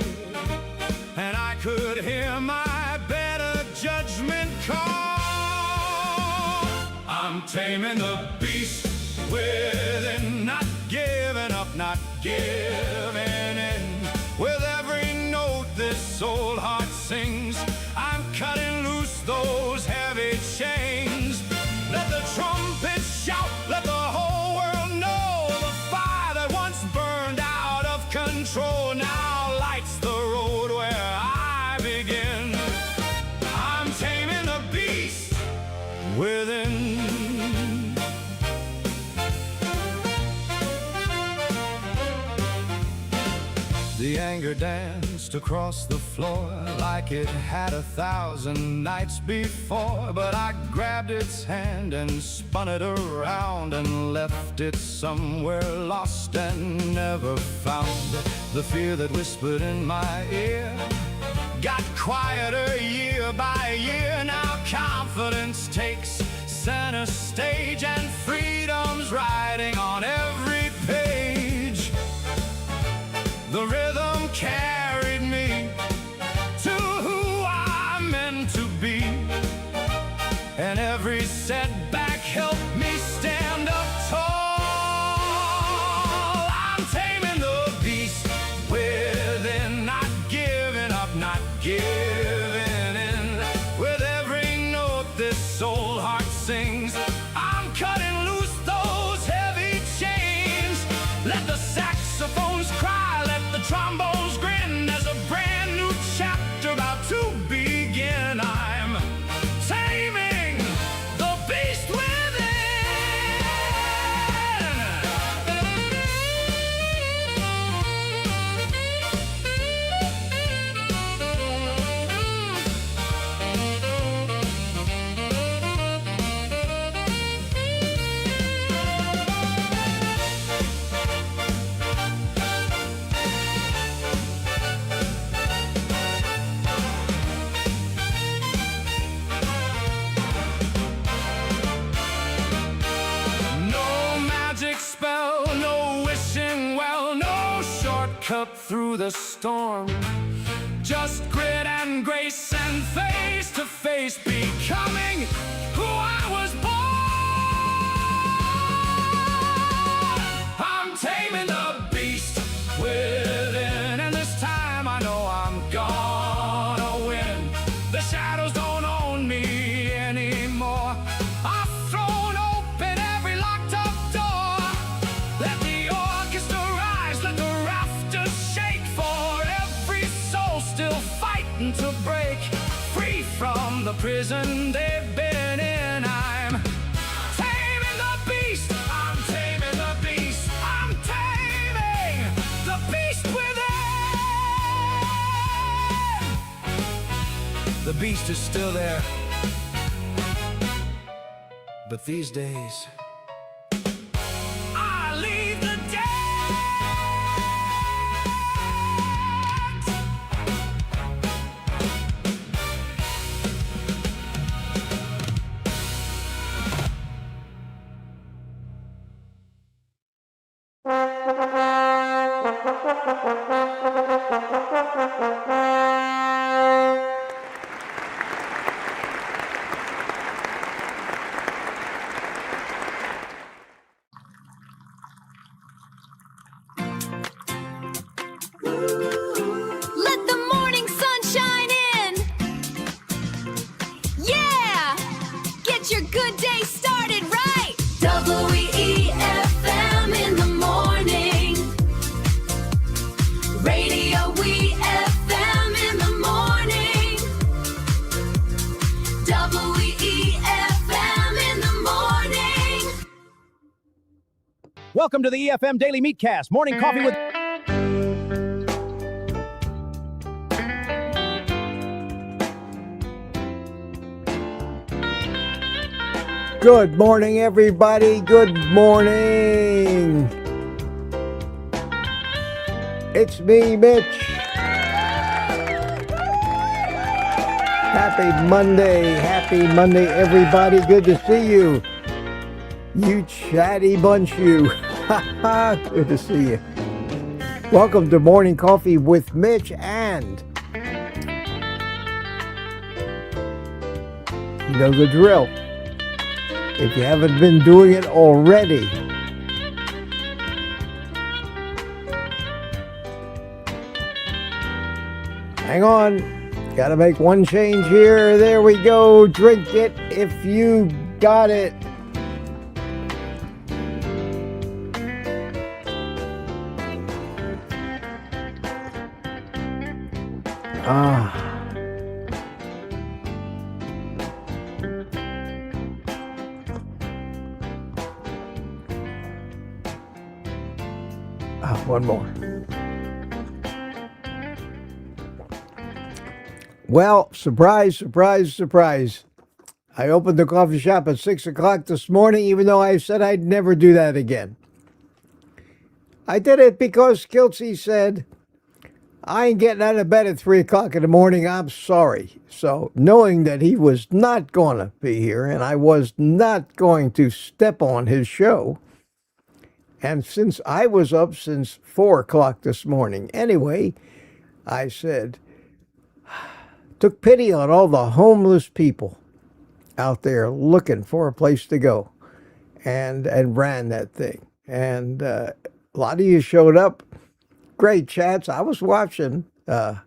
and I could hear my better judgment call. I'm taming the beast within, not giving up, not giving in. With every note this old heart sings, I'm cutting loose those heavy chains. Let the trumpets shout, let the whole world know the fire that once burned out of control now lights the road where I begin. I'm taming the beast within. The anger danced across the floor like it had 1,000 nights before. But I grabbed its hand and spun it around and left it somewhere lost and never found. The fear that whispered in my ear got quieter year by year. Now confidence takes center stage and freedom's riding on every page. The rhythm carried me to who I'm meant to be, and every setback helped me stand up tall. I'm taming the beast within, not giving up, not giving in. With every note this old heart sings, I'm cutting loose those heavy chains. Let the saxophones cry, let the trombones grin. There's a brand new chapter about to begin. I'm taming the beast cut through the storm. Just grit and grace and face to face, becoming who I was born. I'm taming the beast within, and this time I know I'm gonna win. The shadows don't own me anymore. I've thrown open every locked up door. Let the orchestra rise, let prison they've been in. I'm taming the beast. I'm taming the beast. I'm taming the beast within. The beast is still there. But these days, I leave the dead. Let the morning sun shine in. Yeah! Get your good day started right. WEFM in the morning. Radio WEFM in the morning. WEFM in the morning. Welcome to the EFM Daily Meatcast, morning coffee with... Good morning, everybody. Good morning. It's me, Mitch. Happy Monday. Happy Monday, everybody. Good to see you. You chatty bunch, you. Good to see you. Welcome to Morning Coffee with Mitch, and you know the drill. If you haven't been doing it already, hang on. Got to make one change here. There we go. Drink it if you got it. One more. Well, surprise, surprise, surprise. I opened the coffee shop at 6 o'clock this morning, even though I said I'd never do that again. I did it because Kiltsy said, I ain't getting out of bed at 3 o'clock in the morning. I'm sorry. So knowing that he was not going to be here and I was not going to step on his show, and since I was up since 4 o'clock this morning anyway, I said, took pity on all the homeless people out there looking for a place to go, and ran that thing. And a lot of you showed up. Great chats. I was watching. Got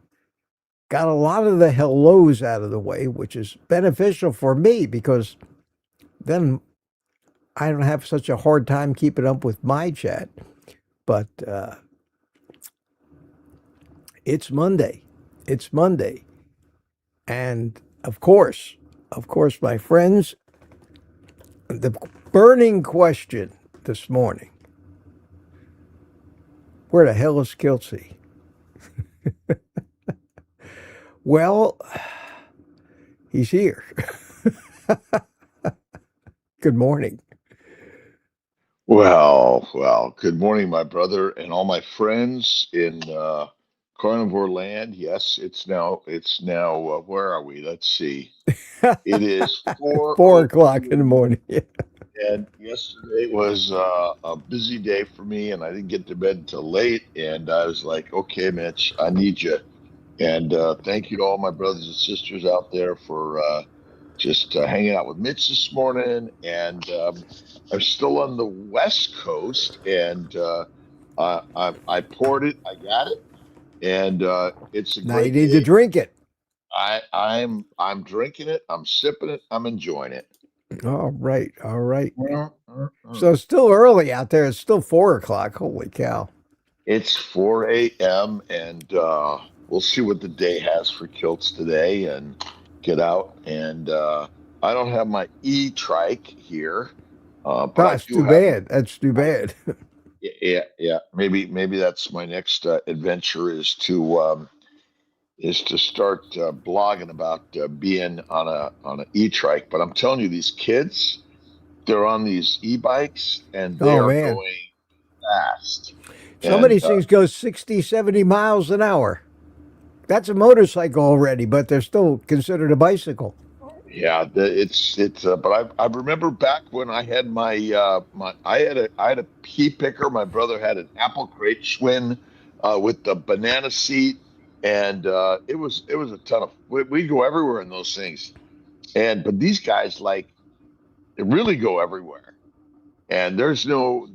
a lot of the hellos out of the way, which is beneficial for me because then I don't have such a hard time keeping up with my chat. But it's Monday. It's Monday. And of course, my friends, the burning question this morning, where the hell is Kiltsy? Well, he's here. Good morning. Well, good morning, my brother and all my friends in carnivore land. Yes, it's now, where are we? Let's see. It is 4 o'clock in the morning. And yesterday was a busy day for me, and I didn't get to bed until late. And I was like, okay, Mitch, I need you. And thank you to all my brothers and sisters out there for just hanging out with Mitch this morning. And I'm still on the West Coast, and I poured it. I got it, and it's a Now great you need day. to drink it. I'm drinking it. I'm sipping it. I'm enjoying it. All right. So it's still early out there. It's still 4 o'clock. Holy cow. It's 4 a.m. and we'll see what the day has for kilts today. And get out. And I don't have my e-trike here, but That's I do too have. bad. That's too bad. Yeah. Maybe that's my next adventure is to start blogging about being on an e-trike. But I'm telling you, these kids, they're on these e-bikes and they Oh, are man. going fast. Some of And these things go 60, 70 miles an hour. That's a motorcycle already, but they're still considered a bicycle. yeah, it's. But I remember back when I had I had a pea picker. My brother had an apple crate Schwinn with the banana seat, and it was a ton of. We'd go everywhere in those things, but these guys like they really go everywhere, and there's no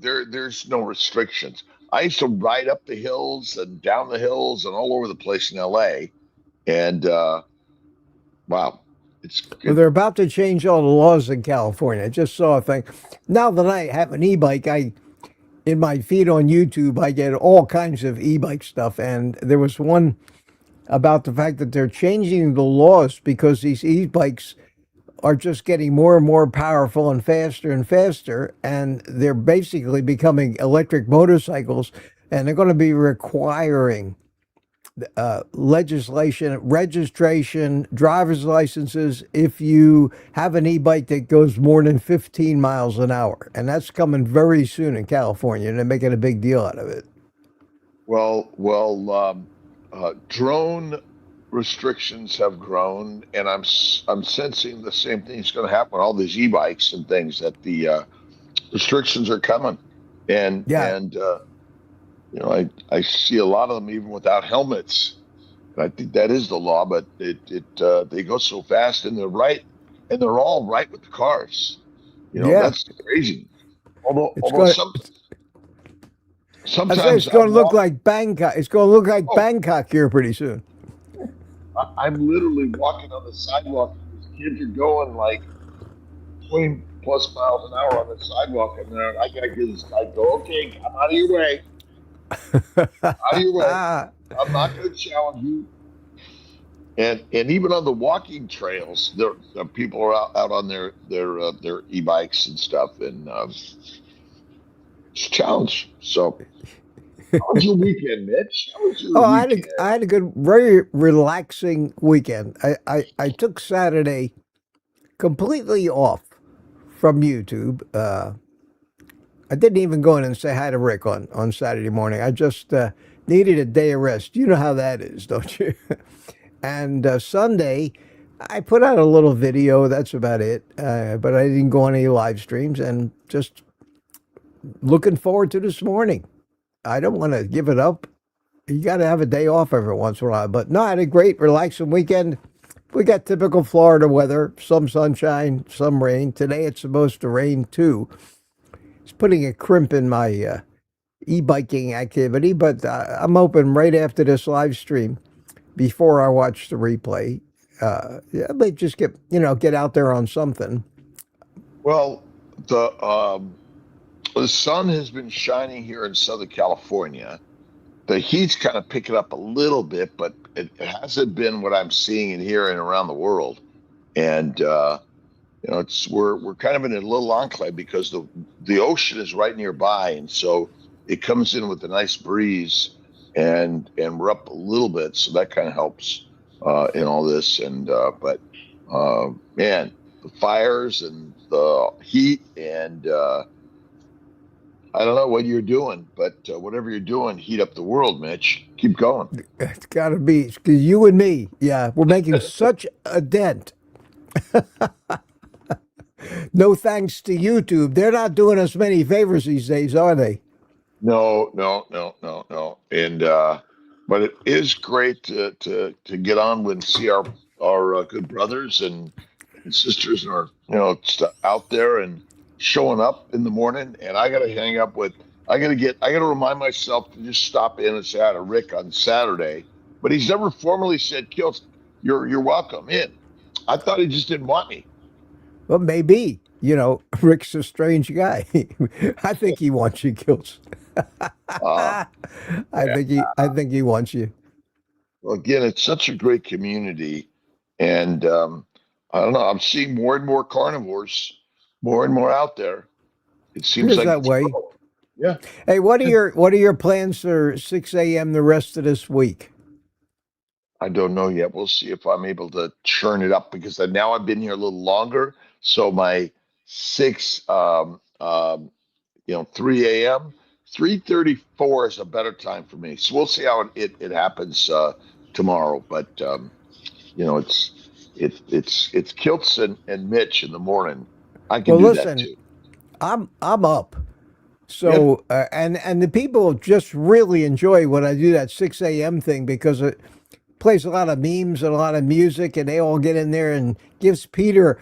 restrictions. I used to ride up the hills and down the hills and all over the place in L.A. And wow, it's Well, good. they're about to change all the laws in California. I just saw a thing. Now that I have an e-bike, in my feed on YouTube, I get all kinds of e-bike stuff. And there was one about the fact that they're changing the laws because these e-bikes are just getting more and more powerful and faster, and they're basically becoming electric motorcycles, and they're going to be requiring legislation, registration, driver's licenses if you have an e-bike that goes more than 15 miles an hour. And that's coming very soon in California, and they're making a big deal out of it. Drone restrictions have grown, and I'm sensing the same thing is going to happen with all these e-bikes and things, that the restrictions are coming, and I see a lot of them even without helmets. And I think that is the law, but they go so fast, and they're all right with the cars. That's crazy. Although sometimes it's going to look like Bangkok. It's going to look like Bangkok here pretty soon. I'm literally walking on the sidewalk, and these kids are going like 20 plus miles an hour on the sidewalk, and I gotta get this guy. Go, okay, I'm out of your way. Out of your way. I'm not going to challenge you. And even on the walking trails, there people are out on their e-bikes and stuff, and it's a challenge. So, how was your weekend, Mitch? How was your weekend? I had a good, very relaxing weekend. I took Saturday completely off from YouTube. I didn't even go in and say hi to Rick on Saturday morning. I just needed a day of rest. You know how that is, don't you? And Sunday, I put out a little video. That's about it. But I didn't go on any live streams, and just looking forward to this morning. I don't want to give it up. You got to have a day off every once in a while. But no, I had a great, relaxing weekend. We got typical Florida weather, some sunshine, some rain. Today it's supposed to rain too. It's putting a crimp in my e-biking activity, but I'm open right after this live stream before I watch the replay. Yeah, but just get out there on something. Well, the sun has been shining here in Southern California. The heat's kind of picking up a little bit, but it hasn't been what I'm seeing and hearing around the world. And we're kind of in a little enclave because the ocean is right nearby, and so it comes in with a nice breeze, and we're up a little bit, so that kind of helps in all this. And but man, the fires and the heat, and I don't know what you're doing, but whatever you're doing, heat up the world, Mitch. Keep going. It's got to be, because you and me, we're making such a dent. No thanks to YouTube. They're not doing us many favors these days, are they? No. And but it is great to get on and see our good brothers and sisters are out there and showing up in the morning. And I got to remind myself to just stop in and say hi to Rick on Saturday. But he's never formally said, "Kills, you're welcome in." I thought he just didn't want me. Well, maybe. Rick's a strange guy. I think he wants you, Kills. I think he wants you. Well, again, it's such a great community, And I don't know. I'm seeing more and more carnivores, more and more out there. It seems Feels like that it's way. growing. Yeah. Hey, what are your plans for 6 a.m. the rest of this week? I don't know yet. We'll see if I'm able to churn it up because now I've been here a little longer. So my 3 a.m., 3:34 is a better time for me. So we'll see how it happens tomorrow. But it's Kilts and Mitch in the morning. I can do that too. I'm up. So and the people just really enjoy when I do that 6 a.m. thing because it plays a lot of memes and a lot of music, and they all get in there and gives Peter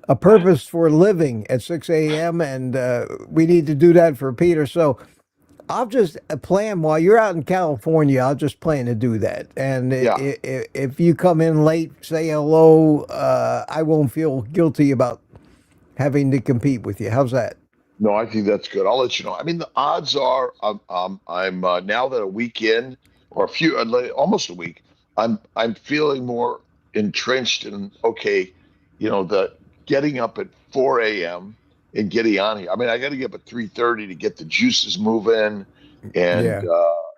a purpose for living at 6 a.m. And we need to do that for Peter. So I'll just plan while you're out in California. I'll just plan to do that. And if you come in late, say hello. I won't feel guilty about having to compete with you. How's that? No, I think that's good. I'll let you know. I mean, the odds are I'm now that a week in, or almost a week, I'm feeling more entrenched in the getting up at 4 a.m. and getting on here. I mean, I got to get up at 3:30 to get the juices moving, and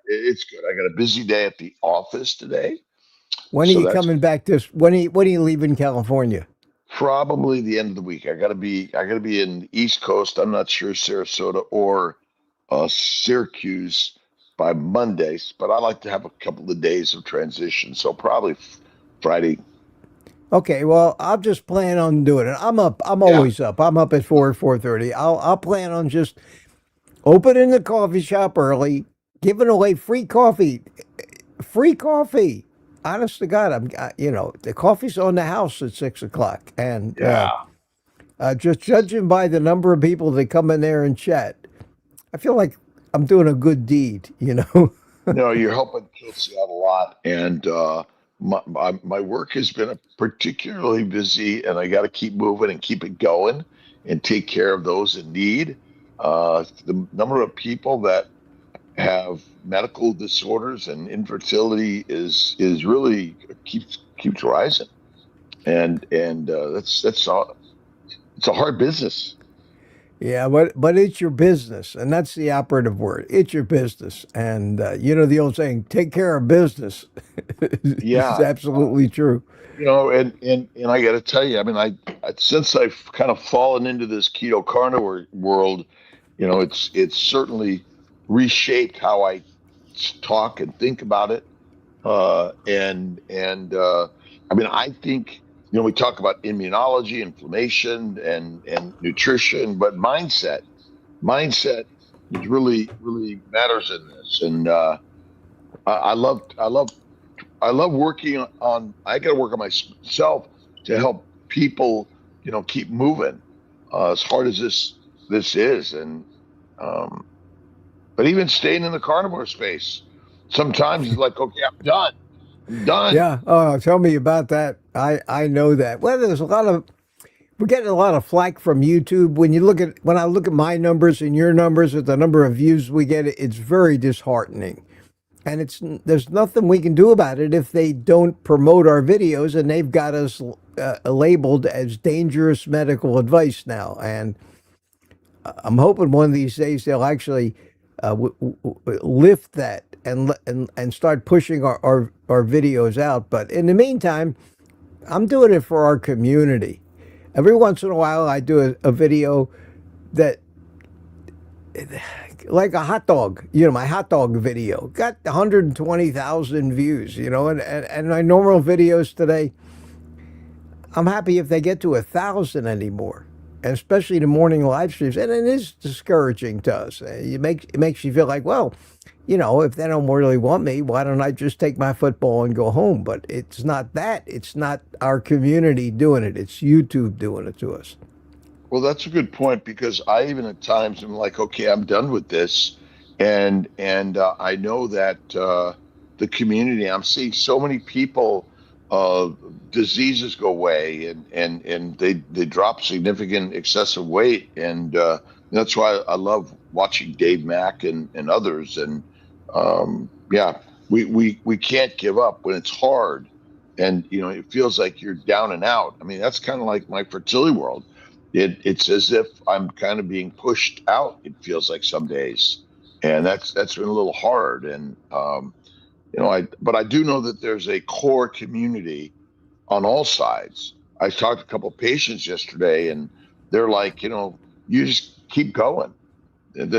it's good. I got a busy day at the office today. When are you coming back? When are you leaving California? Probably the end of the week. I gotta be in the East Coast. I'm not sure Sarasota or Syracuse by Mondays, but I like to have a couple of days of transition. So probably Friday. Okay, well, I'll just plan on doing it. I'm up. I'm always up. I'm up at 4:30. I'll plan on just opening the coffee shop early, giving away free coffee. Free coffee. Honest to God, the coffee's on the house at 6 o'clock, and just judging by the number of people that come in there and chat, I feel like I'm doing a good deed. No, you're helping Kelsey out a lot, and my work has been particularly busy, and I got to keep moving and keep it going, and take care of those in need. The number of people that have medical disorders and infertility is really keeps rising, and that's all. It's a hard business. Yeah, but it's your business, and that's the operative word. It's your business, and the old saying, "Take care of business." It's absolutely true. And I got to tell you, I mean, since I've kind of fallen into this keto carnivore world, it's certainly reshaped how I talk and think about it. I mean, I think, we talk about immunology, inflammation, and nutrition, but mindset is really, really matters in this. And I love working on. I got to work on myself to help people, keep moving as hard as this is, and but even staying in the carnivore space, sometimes it's like, okay, I'm done. Yeah. Oh, tell me about that. I know that. Well, we're getting a lot of flack from YouTube. When I look at my numbers and your numbers at the number of views we get, it's very disheartening. And there's nothing we can do about it if they don't promote our videos, and they've got us labeled as dangerous medical advice now. And I'm hoping one of these days they'll actually lift that and start pushing our videos out. But in the meantime, I'm doing it for our community. Every once in a while, I do a video that, like a hot dog, my hot dog video got 120,000 views, and my normal videos today, I'm happy if they get to 1,000 anymore. And especially the morning live streams, and it is discouraging to us. It makes you feel like, well, if they don't really want me, why don't I just take my football and go home? But it's not that. It's not our community doing it. It's YouTube doing it to us. Well, that's a good point, because I even at times am like, okay, I'm done with this, and I know that the community. I'm seeing so many people. Diseases go away, and they drop significant excessive weight, and that's why I love watching Dave Mack and others. And we can't give up when it's hard. and it feels like you're down and out. I mean, that's kind of like my fertility world. It's as if I'm kind of being pushed out. It feels like some days, and that's been a little hard. And but I do know that there's a core community on all sides. I talked to a couple of patients yesterday, and they're like, you just keep going.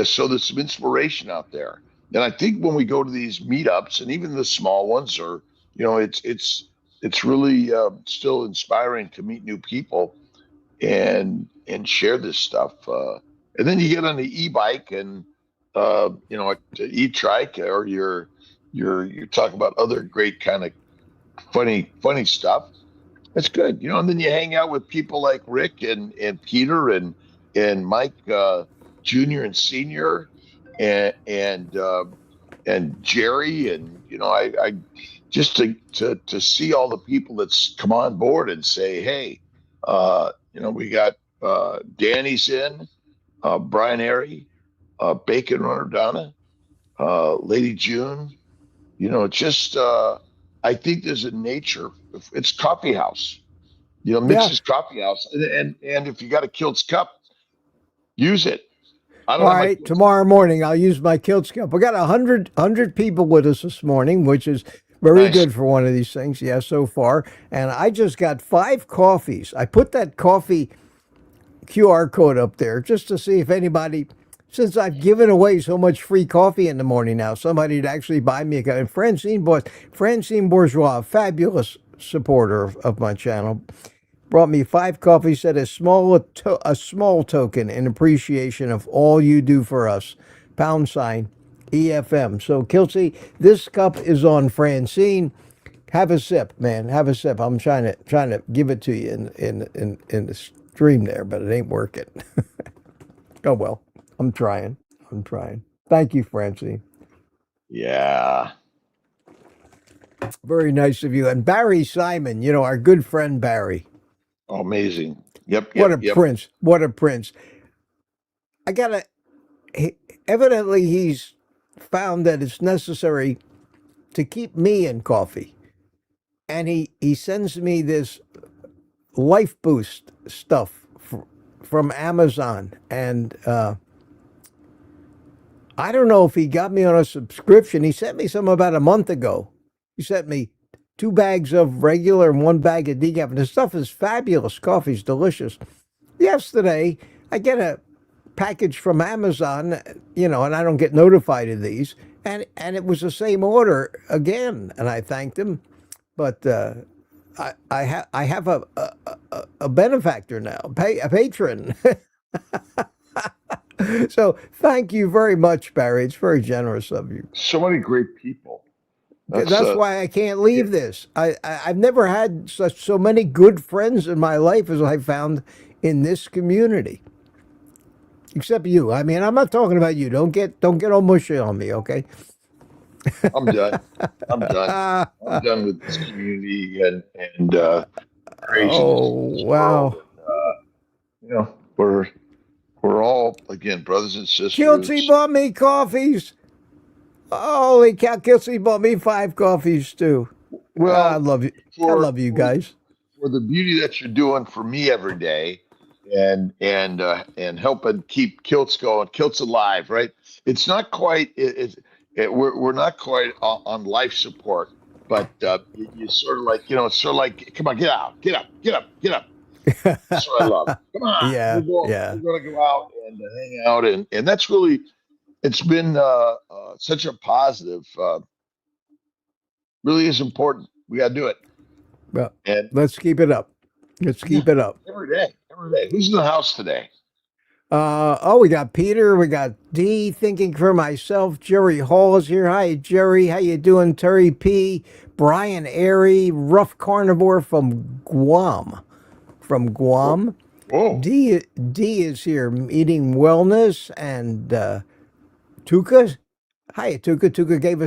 So there's some inspiration out there. And I think when we go to these meetups, and even the small ones, or it's really still inspiring to meet new people and share this stuff. And then you get on the e-bike and e-trike, or you're talking about other great kind of funny stuff. That's good, and then you hang out with people like Rick and Peter and Mike Jr. and Senior and Jerry, and I just to see all the people that's come on board and say, hey, we got Danny's in, Brian Airy, Bacon Runner Donna, Lady June. I think there's a nature. It's coffee house, Mitch's coffee house, and if you got a Kilt's cup, use it. All right, tomorrow morning I'll use my Kilt's cup. We got 100 people with us this morning, which is very good for one of these things. Yeah, so far. And I just got 5 coffees. I put that coffee QR code up there just to see if anybody, since I've given away so much free coffee in the morning now, somebody'd actually buy me a cup. And Francine Bourgeois, a fabulous supporter of my channel, brought me 5 coffees, said a small token in appreciation of all you do for us. # EFM. So, Kiltsy, this cup is on Francine. Have a sip, man. Have a sip. I'm trying to give it to you in the stream there, but it ain't working. Oh well. I'm trying. Thank you, Francine. Yeah. Very nice of you. And Barry Simon, our good friend Barry. Oh, amazing. Yep. What a prince. What a prince. Evidently he's found that it's necessary to keep me in coffee. And he sends me this Life Boost stuff from Amazon. And I don't know if he got me on a subscription. He sent me some about a month ago. He sent me 2 bags of regular and 1 bag of decaf. And the stuff is fabulous. Coffee's delicious. Yesterday, I get a package from Amazon, and I don't get notified of these. And it was the same order again. And I thanked him. But I have a benefactor now, a patron. So thank you very much, Barry. It's very generous of you. So many great people. That's why I can't leave this. I've never had so many good friends in my life as I found in this community. Except you. I mean, I'm not talking about you. Don't get all mushy on me, okay? I'm done. I'm done with this community and craziness. Oh, wow. We're all, again, brothers and sisters. Kiltsy bought me coffees. Holy cow, Kiltsy bought me 5 coffees too. Well, I love you. I love you guys. For the beauty that you're doing for me every day, and helping keep Kilts going, Kilts alive, right? It's not quite. We're not quite on life support, but you sort of like, it's sort of like, come on, get up. That's what I love. Come on, we're going to go out and hang out, and that's really, it's been such a positive. Really is important. We got to do it. Well, and let's keep it up. Let's keep it up every day. Who's in the house today? We got Peter, we got D, Thinking for Myself, Jerry Hall is here. Hi, Jerry. How you doing? Terry P, Brian Airy, Rough Carnivore from Guam. Oh. D is here, Eating Wellness, and Tuka. Hi, Tuka. Tuka gave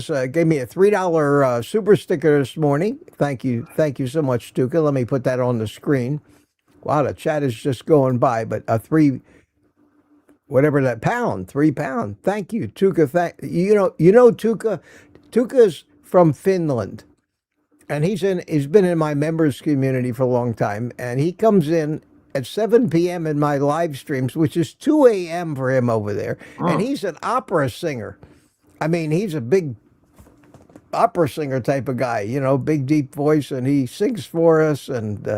me a $3 super sticker this morning. Thank you so much, Tuka. Let me put that on the screen. Wow, the chat is just going by, but a £3 pound. Thank you, Tuka. You know, Tuka. Tuka's from Finland, and he's been in my members community for a long time, and he comes in at 7 p.m. in my live streams, which is 2 a.m. for him over there, and he's an opera singer. I mean, he's a big opera singer type of guy, you know, big deep voice, and he sings for us, and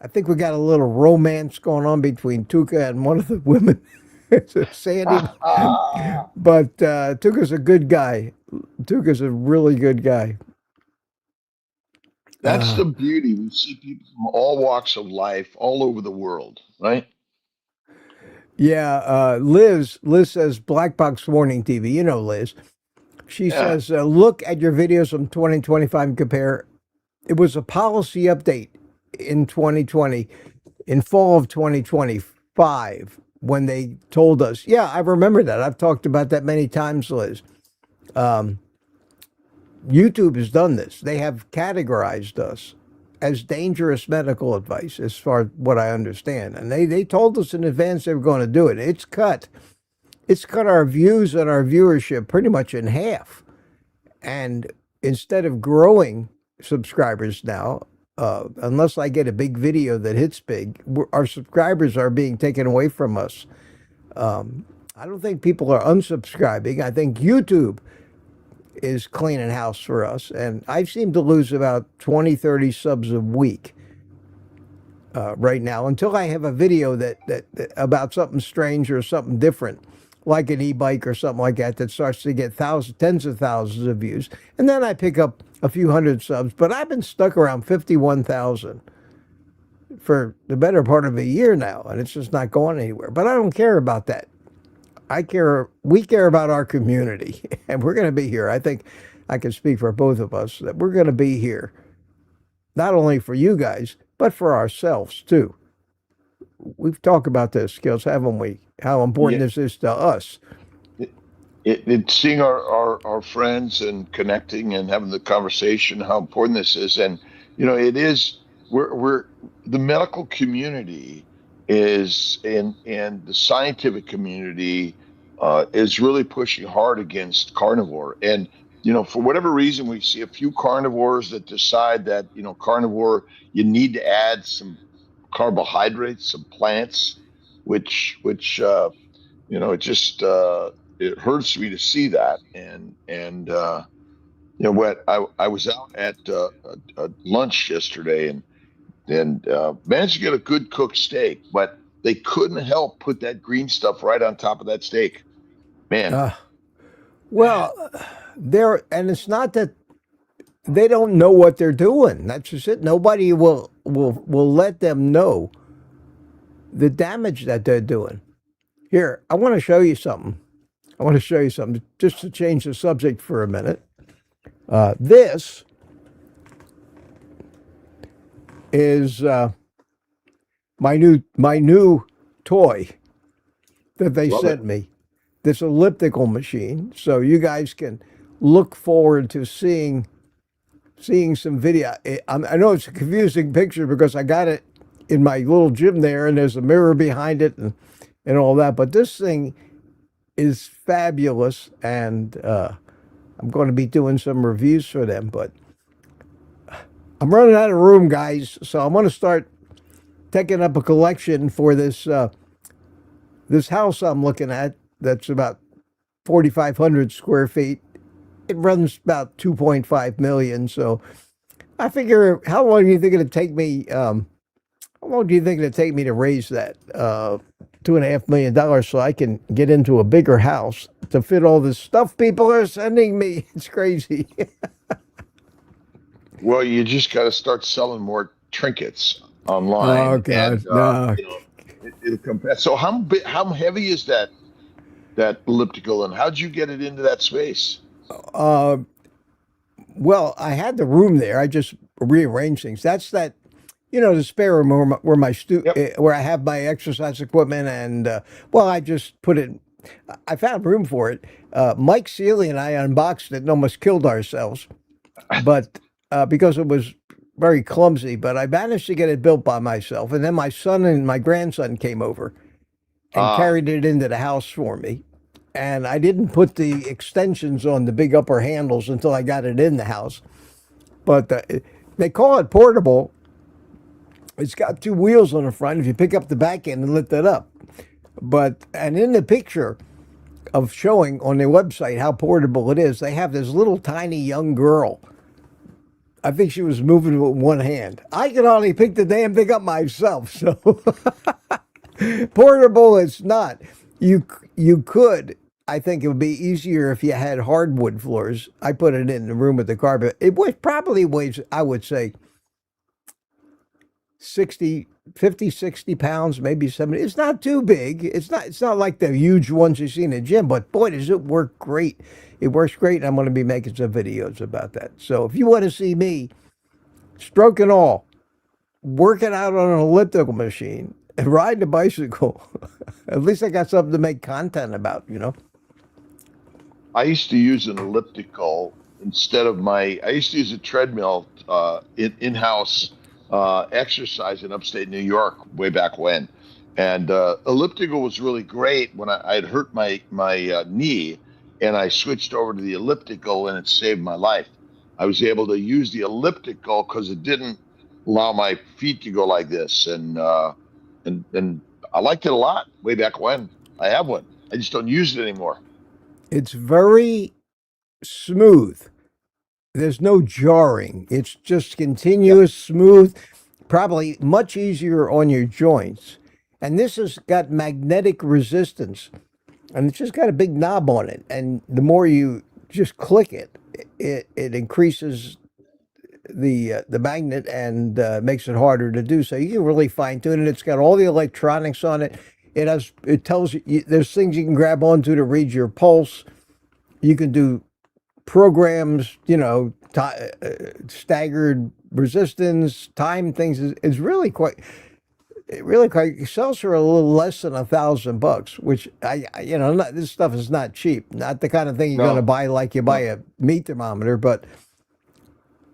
I think we got a little romance going on between Tuka and one of the women, Sandy. But Tuka's a good guy. Tuka's a really good guy. That's the beauty. We see people from all walks of life all over the world, right? Yeah, Liz says Black Box Warning TV. You know Liz. She says, look at your videos from 2025 and compare. It was a policy update in 2020, in fall of 2025, when they told us. Yeah, I remember that. I've talked about that many times, Liz. YouTube has done this. They have categorized us as dangerous medical advice, as far as what I understand. And they told us in advance they were going to do it. It's cut our views and our viewership pretty much in half. And instead of growing subscribers now, unless I get a big video that hits big, our subscribers are being taken away from us. I don't think people are unsubscribing. I think YouTube is cleaning house for us. And I seem to lose about 20, 30 subs a week right now, until I have a video that about something strange or something different, like an e-bike or something like that, that starts to get tens of thousands of views. And then I pick up a few hundred subs. But I've been stuck around 51,000 for the better part of a year now, and it's just not going anywhere. But I don't care about that. We care about our community, and we're going to be here. I think I can speak for both of us that we're going to be here, not only for you guys, but for ourselves too. We've talked about this, Skills, haven't we? How important this is to us. It's seeing our friends and connecting and having the conversation, how important this is. And, you know, it is, we're the medical community is, and the scientific community is really pushing hard against carnivore. And, you know, for whatever reason, we see a few carnivores that decide that, you know, carnivore, you need to add some carbohydrates, some plants, which you know, it just it hurts me to see that. And you know what, I was out at lunch yesterday and managed to get a good cooked steak, but they couldn't help put that green stuff right on top of that steak, man. Well, and it's not that they don't know what they're doing. That's just it. Nobody will let them know the damage that they're doing. Here, I want to show you something. Just to change the subject for a minute. This is my new toy that they sent me. This elliptical machine, so you guys can look forward to seeing some video. I know it's a confusing picture because I got it in my little gym there, and there's a mirror behind it and all that. But this thing is fabulous, and I'm going to be doing some reviews for them. But I'm running out of room, guys, so I'm going to start taking up a collection for this this house I'm looking at. That's about 4,500 square feet. It runs about 2.5 million. So I figure, how long do you think it'd take me? How long do you think it'd take me to raise that $2.5 million so I can get into a bigger house to fit all this stuff people are sending me? It's crazy. Well, you just got to start selling more trinkets online. Oh God, and, no. You know, it'll come fast. So how heavy is that elliptical, and how'd you get it into that space? Well, I had the room there. I just rearranged things. That's the spare room where I have my exercise equipment, and well, I just put it. I found room for it. Mike Seeley and I unboxed it and almost killed ourselves, but because it was very clumsy. But I managed to get it built by myself, and then my son and my grandson came over and carried it into the house for me. And I didn't put the extensions on the big upper handles until I got it in the house. But they call it portable. It's got 2 wheels on the front. If you pick up the back end and lift it up. And in the picture of showing on their website how portable it is, they have this little tiny young girl. I think she was moving with one hand. I could only pick the damn thing up myself. So portable, it's not. You could. I think it would be easier if you had hardwood floors. I put it in the room with the carpet. It probably weighs, I would say, 50, 60 pounds, maybe 70. It's not too big. It's not like the huge ones you see in the gym, but boy, does it work great. It works great, and I'm going to be making some videos about that. So if you want to see me, stroke and all, working out on an elliptical machine and riding a bicycle, at least I got something to make content about, you know? I used to use an elliptical instead of I used to use a treadmill in-house exercise in upstate New York way back when. And elliptical was really great when I'd hurt my knee, and I switched over to the elliptical, and it saved my life. I was able to use the elliptical because it didn't allow my feet to go like this, and I liked it a lot way back when. I have one. I just don't use it anymore. It's very smooth. There's no jarring. It's just continuous, smooth, probably much easier on your joints. And this has got magnetic resistance, and it's just got a big knob on it. And the more you just click it, it increases the magnet and makes it harder to do. So you can really fine tune it. It's got all the electronics on it. It tells you there's things you can grab onto to read your pulse. You can do programs, you know, staggered resistance, time things. Is really quite. It really quite sells for a little less than $1,000, which this stuff is not cheap. Not the kind of thing you're going to buy like you buy a meat thermometer, but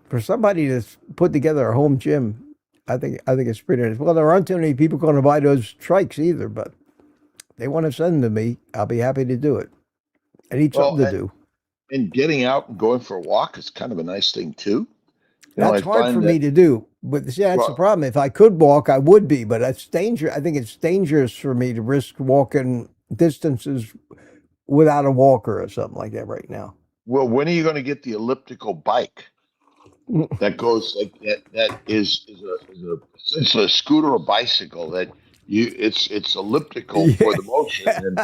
for somebody that's put together a home gym, I think it's pretty nice. Well, there aren't too many people going to buy those trikes either, but they want to send them to me. I'll be happy to do it. I need something to do. And getting out and going for a walk is kind of a nice thing too. That's hard for me to do. But see, that's the problem. If I could walk, I would be, but that's dangerous. I think it's dangerous for me to risk walking distances without a walker or something like that right now. Well, when are you going to get the elliptical bike that goes like that? That is essentially a scooter or bicycle that it's elliptical for the motion and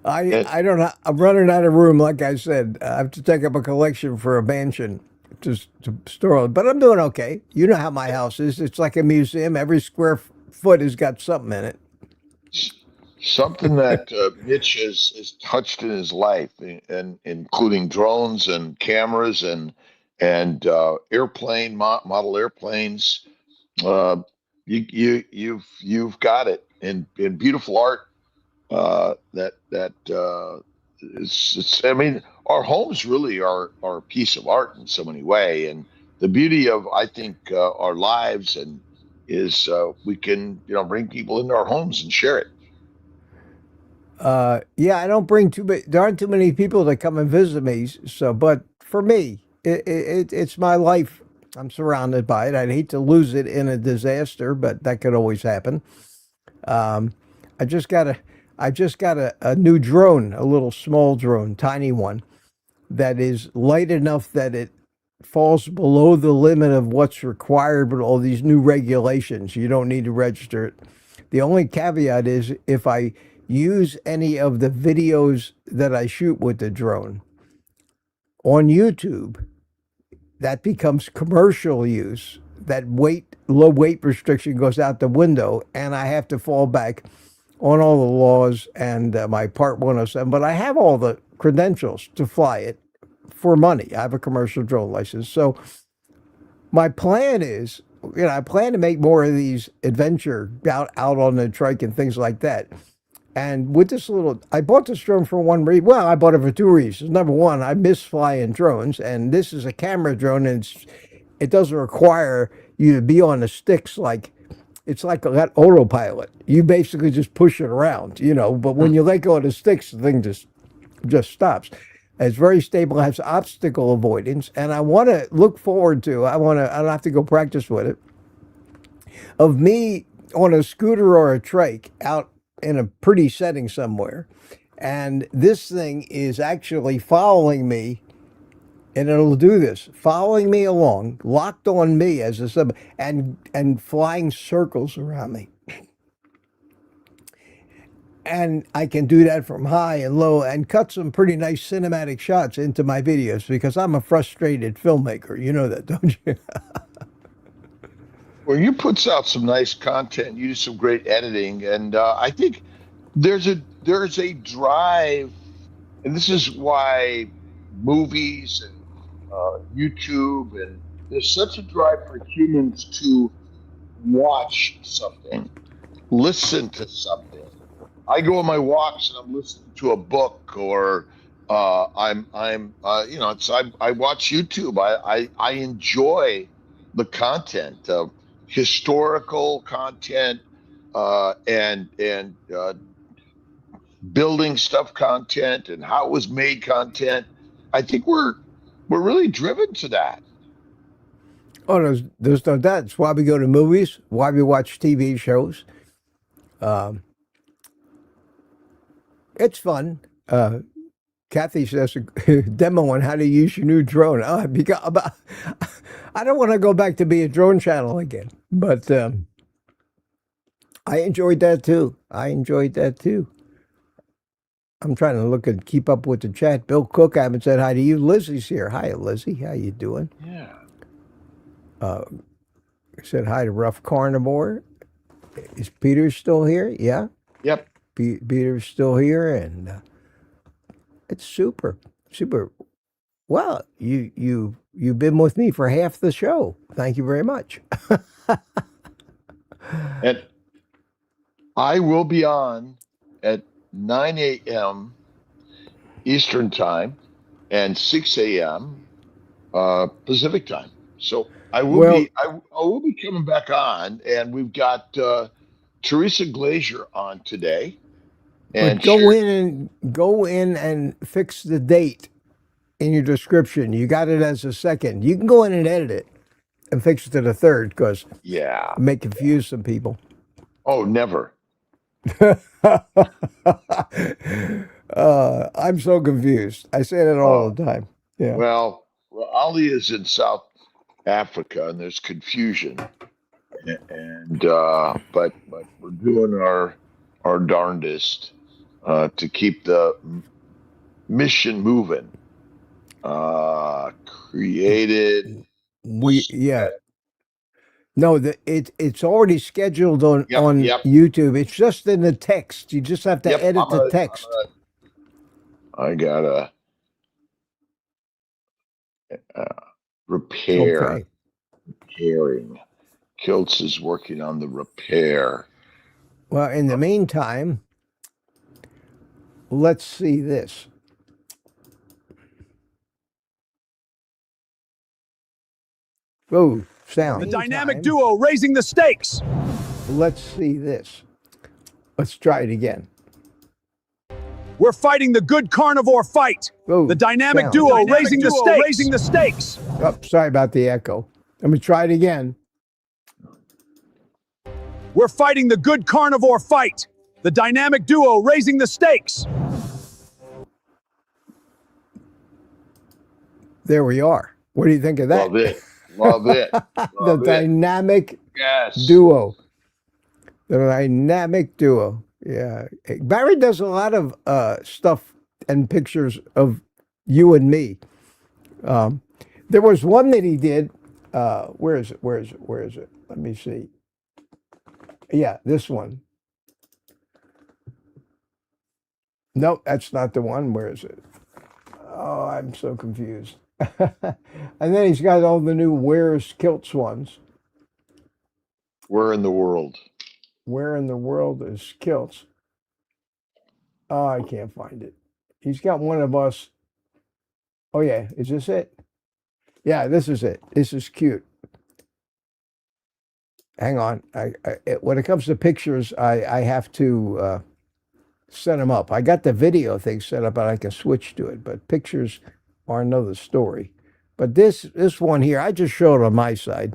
I don't know. I'm running out of room, like I said. I have to take up a collection for a mansion to store it. But I'm doing okay. You know how my house is. It's like a museum. Every square foot has got something in it. Something that Mitch has touched in his life, and including drones and cameras and airplane model airplanes. You've got it in beautiful art. I mean, our homes really are a piece of art in so many ways, and the beauty of I think our lives is we can bring people into our homes and share it. Yeah, I don't bring there aren't too many people that come and visit me. So, but for me, it's my life. I'm surrounded by it. I'd hate to lose it in a disaster, but that could always happen. I just got a new drone, a little small drone, tiny one, that is light enough that it falls below the limit of what's required with all these new regulations. You don't need to register it. The only caveat is if I use any of the videos that I shoot with the drone on YouTube, that becomes commercial use. That low weight restriction goes out the window, and I have to fall back on all the laws and my Part 107. But I have all the credentials to fly it for money. I have a commercial drone license. So my plan is, I plan to make more of these adventure out on the trike and things like that. And with this I bought this drone for one reason. Well, I bought it for 2 reasons. Number one, I miss flying drones, and this is a camera drone, and it doesn't require you to be on the sticks it's like that autopilot. You basically just push it around, but when you let go of the sticks, the thing just stops. It's very stable, has obstacle avoidance, and I want to look forward to, I don't have to go practice with it, of me on a scooter or a trike out in a pretty setting somewhere. And this thing is actually following me, and it'll do this, following me along, locked on me as a sub, and flying circles around me. And I can do that from high and low and cut some pretty nice cinematic shots into my videos because I'm a frustrated filmmaker. You know that, don't you? Well, you puts out some nice content. You do some great editing, and I think there's a drive, and this is why movies and YouTube, and there's such a drive for humans to watch something, listen to something. I go on my walks and I'm listening to a book, or I watch YouTube. I enjoy the content of historical content and building stuff content and how it was made content. I think we're really driven to that. Oh, there's no doubt. It's why we go to movies, why we watch TV shows. It's fun. Kathy says a demo on how to use your new drone. I don't want to go back to be a drone channel again, but I enjoyed that too. I'm trying to look and keep up with the chat. Bill Cook, I haven't said hi to you. Lizzie's here. Hi, Lizzie. How you doing? Yeah. Said hi to Rough Carnivore. Is Peter still here? Yeah. Yep. Peter's still here, and it's super. Well, you've been with me for half the show. Thank you very much. And I will be on at 9 a.m. Eastern Time and 6 a.m. Pacific Time. So I will be coming back on, and we've got Teresa Glazier on today. And go in and fix the date in your description. You got it as a second. You can go in and edit it and fix it to the third, because it may confuse some people. Oh, never. I'm so confused. I say that all the time. Yeah. Well, Ali is in South Africa, and there's confusion, and but we're doing our darndest to keep the mission moving. Created. No, it's already scheduled on YouTube. It's just in the text. You just have to edit the text. I gotta repairing. Kiltz is working on the repair. Well, in the meantime, let's see this. Oh, sound. The dynamic duo raising the stakes. Let's see this. Let's try it again. We're fighting the good carnivore fight. Oh, the dynamic duo raising the stakes. Oh, sorry about the echo. Let me try it again. We're fighting the good carnivore fight. The dynamic duo raising the stakes. There we are. What do you think of that? Love it. Love it. The dynamic duo. The dynamic duo. Yeah. Barry does a lot of stuff and pictures of you and me. There was one that he did. Where is it? Let me see. Yeah, this one. Nope, that's not the one. Where is it? Oh, I'm so confused. And then he's got all the new Where's Kiltz ones. Where in the world? Where in the world is Kiltz? Oh, I can't find it. He's got one of us. Oh, yeah. Is this it? Yeah, this is it. This is cute. Hang on. When it comes to pictures, I have to set them up. I got the video thing set up and I can switch to it, but pictures are another story. But this one here, I just showed on my side,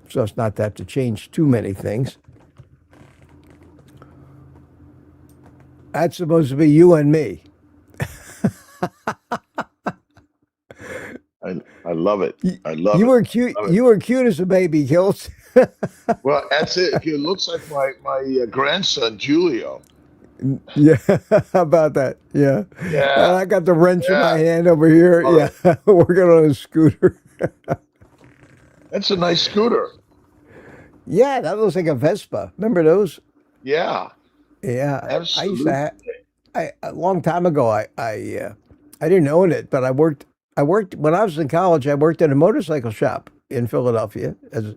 so it's not to have to change too many things. That's supposed to be you and me. I love it. I love it. You were cute. You were cute as a baby, Hills. Well, that's it. It looks like my grandson Julio. Yeah, how about that? Yeah. Yeah. And I got the wrench in my hand over here. Yeah, working on a scooter. That's a nice scooter. Yeah, that looks like a Vespa. Remember those? Yeah. Yeah. Absolutely. I used to have, a long time ago. I didn't own it, but I worked when I was in college. I worked at a motorcycle shop in Philadelphia as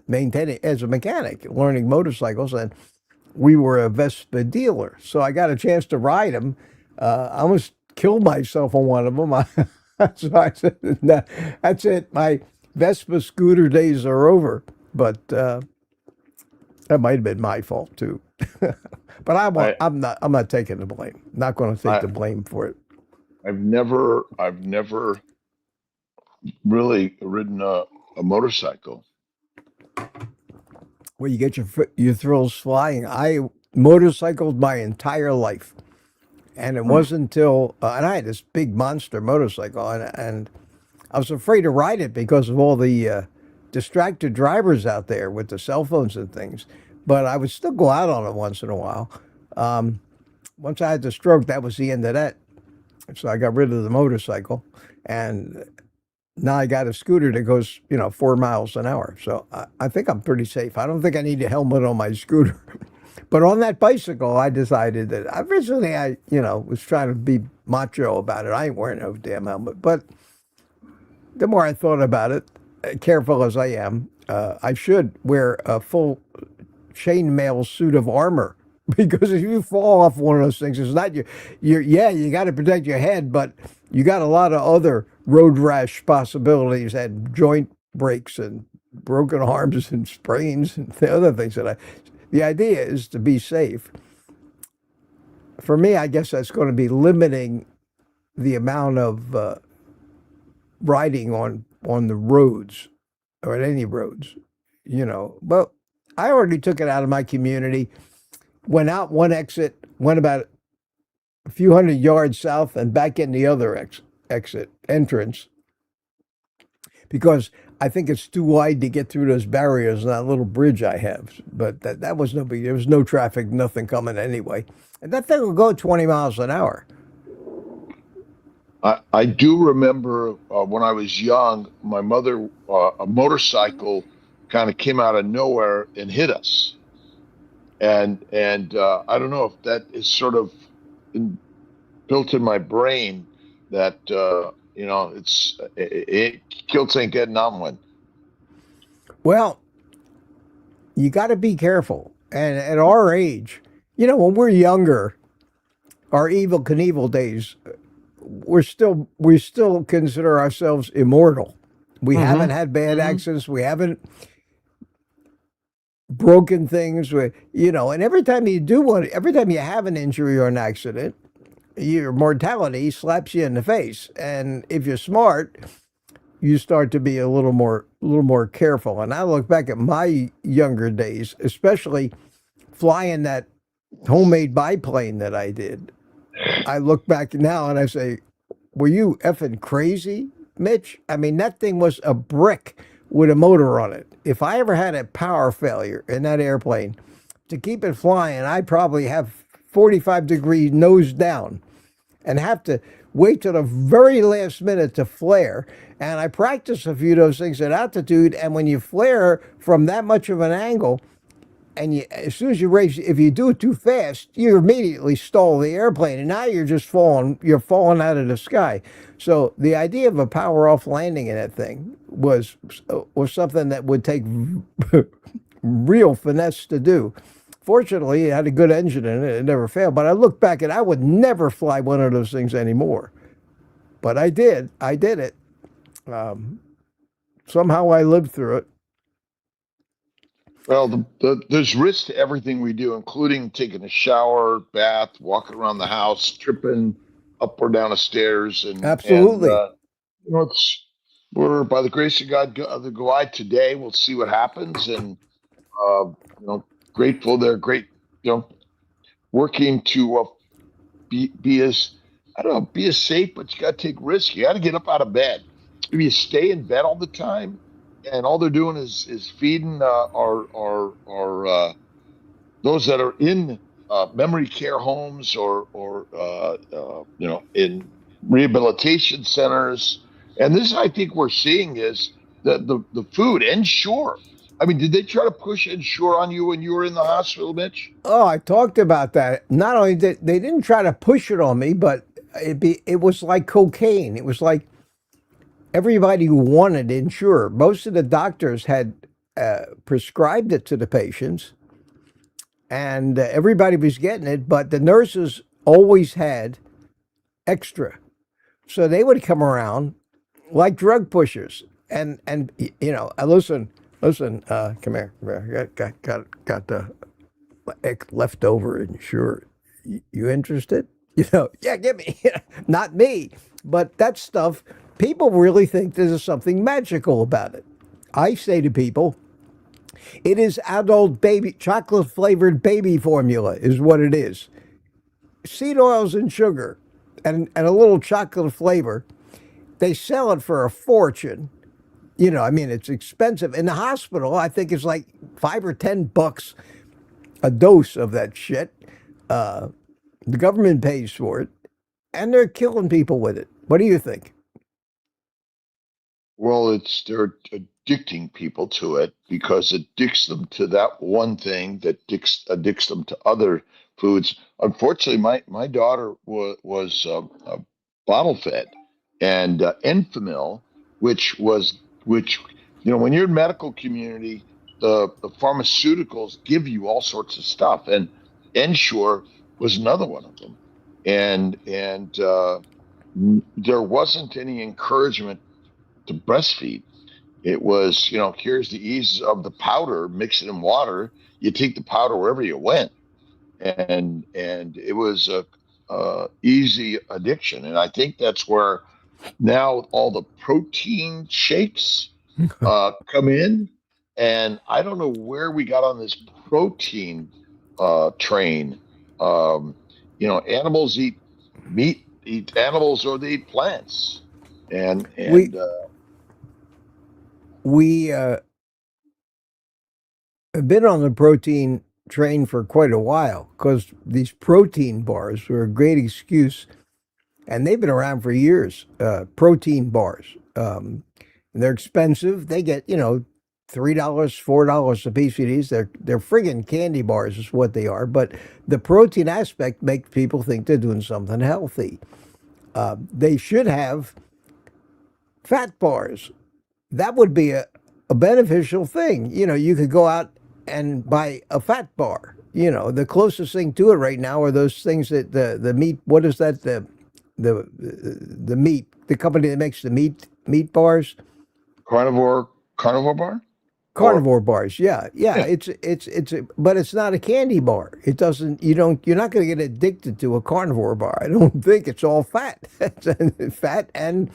maintaining as a mechanic, learning motorcycles, and we were a Vespa dealer. So I got a chance to ride them. I almost killed myself on one of them. So I said, nah, "That's it. My Vespa scooter days are over." But that might have been my fault too. But I'm not taking the blame. Not going to take the blame for it. I've never really ridden a motorcycle. Well, you get your thrills flying. I motorcycled my entire life, and it wasn't until and I had this big monster motorcycle, and I was afraid to ride it because of all the distracted drivers out there with the cell phones and things. But I would still go out on it once in a while. Once I had the stroke, that was the end of that. So I got rid of the motorcycle, and now I got a scooter that goes, 4 miles an hour. So I think I'm pretty safe. I don't think I need a helmet on my scooter. But on that bicycle, I decided that originally I was trying to be macho about it. I ain't wearing no damn helmet. But the more I thought about it, careful as I am, I should wear a full chainmail suit of armor. Because if you fall off one of those things, it's not you got to protect your head, but you got a lot of other road rash possibilities and joint breaks and broken arms and sprains and the other things the idea is to be safe. For me, I guess that's going to be limiting the amount of riding on the roads or at any roads, But I already took it out of my community. Went out one exit, went about a few hundred yards south and back in the other entrance, because I think it's too wide to get through those barriers on that little bridge I have. But that was no big. There was no traffic, nothing coming anyway. And that thing will go 20 miles an hour. I do remember when I was young, my mother, a motorcycle kind of came out of nowhere and hit us. And I don't know if that is sort of built in my brain that it kills ain't getting on one. Well, you got to be careful. And at our age, when we're younger, our Evel Knievel days, we still consider ourselves immortal. We haven't had bad accidents. We haven't broken things, and every time you have an injury or an accident, your mortality slaps you in the face. And if you're smart, you start to be a little more careful. And I look back at my younger days, especially flying that homemade biplane that I did. I look back now and I say, were you effing crazy, Mitch? I mean, that thing was a brick with a motor on it. If I ever had a power failure in that airplane, to keep it flying, I'd probably have 45 degree nose down and have to wait till the very last minute to flare. And I practiced a few of those things at altitude, and when you flare from that much of an angle, and as soon as you raise, if you do it too fast, you immediately stall the airplane, and now you're falling out of the sky. So the idea of a power off landing in that thing was something that would take real finesse to do. Fortunately, it had a good engine in it. It never failed. But I look back and I would never fly one of those things anymore. But I did. I did it. Somehow I lived through it. Well, there's risk to everything we do, including taking a shower, bath, walking around the house, tripping up or down the stairs, and Absolutely. it's we're by the grace of God go out today. We'll see what happens, and grateful they're great, working to be as I don't know, be as safe, but you got to take risks. You got to get up out of bed. If you stay in bed all the time, and all they're doing is feeding our those that are in memory care homes or in rehabilitation centers. And this, I think, we're seeing is that the food Ensure. I mean, did they try to push Ensure on you when you were in the hospital, Mitch? Oh, I talked about that. Not only did they didn't try to push it on me, but it was like cocaine. It was like everybody who wanted Ensure. Most of the doctors had prescribed it to the patients, and everybody was getting it. But the nurses always had extra, so they would come around like drug pushers. And listen, come here, got the leftover Ensure. You interested? Yeah, give me. Not me, but that stuff. People really think there's something magical about it. I say to people, it is adult baby chocolate flavored baby formula is what it is. Seed oils and sugar, and a little chocolate flavor. They sell it for a fortune. I mean, it's expensive. In the hospital, I think it's like $5 or $10 a dose of that shit. The government pays for it, and they're killing people with it. What do you think? Well, they're addicting people to it because it addicts them to that one thing that addicts them to other foods. Unfortunately, my daughter was bottle fed, and Enfamil, which when you're in medical community, the pharmaceuticals give you all sorts of stuff, and Ensure was another one of them, and there wasn't any encouragement to breastfeed. It was, here's the ease of the powder, mix it in water. You take the powder wherever you went, and it was a easy addiction. And I think that's where now all the protein shakes come in. And I don't know where we got on this protein train. Animals eat meat, eat animals, or they eat plants. And we have been on the protein train for quite a while because these protein bars were a great excuse, and they've been around for years. Protein bars, and they're expensive. They get $3, $4 a piece of these. They're friggin' candy bars is what they are. But the protein aspect makes people think they're doing something healthy. They should have fat bars. That would be a beneficial thing. You could go out and buy a fat bar. The closest thing to it right now are those things that the meat. What is that? The meat. The company that makes the meat bars. Carnivore bar. Carnivore bars. Yeah. It's but it's not a candy bar. It doesn't. You're not going to get addicted to a carnivore bar. I don't think it's all fat. Fat and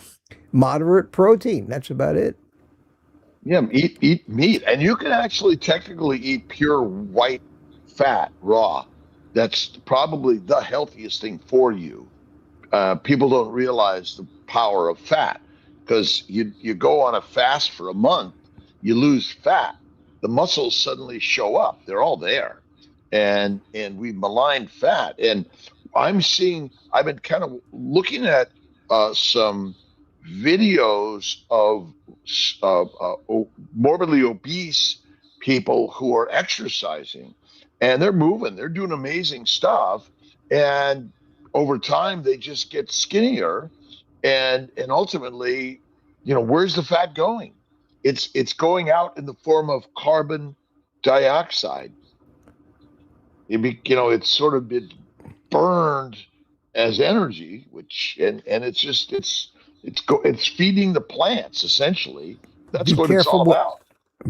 moderate protein. That's about it. Yeah, eat meat, and you can actually technically eat pure white fat raw. That's probably the healthiest thing for you. People don't realize the power of fat because you go on a fast for a month, you lose fat, the muscles suddenly show up. They're all there, and we malign fat. And I've been kind of looking at some videos of morbidly obese people who are exercising, and they're moving, they're doing amazing stuff, and over time they just get skinnier, and ultimately, where's the fat going? It's going out in the form of carbon dioxide. It's sort of been burned as energy, which and it's feeding the plants essentially. That's what it's all about.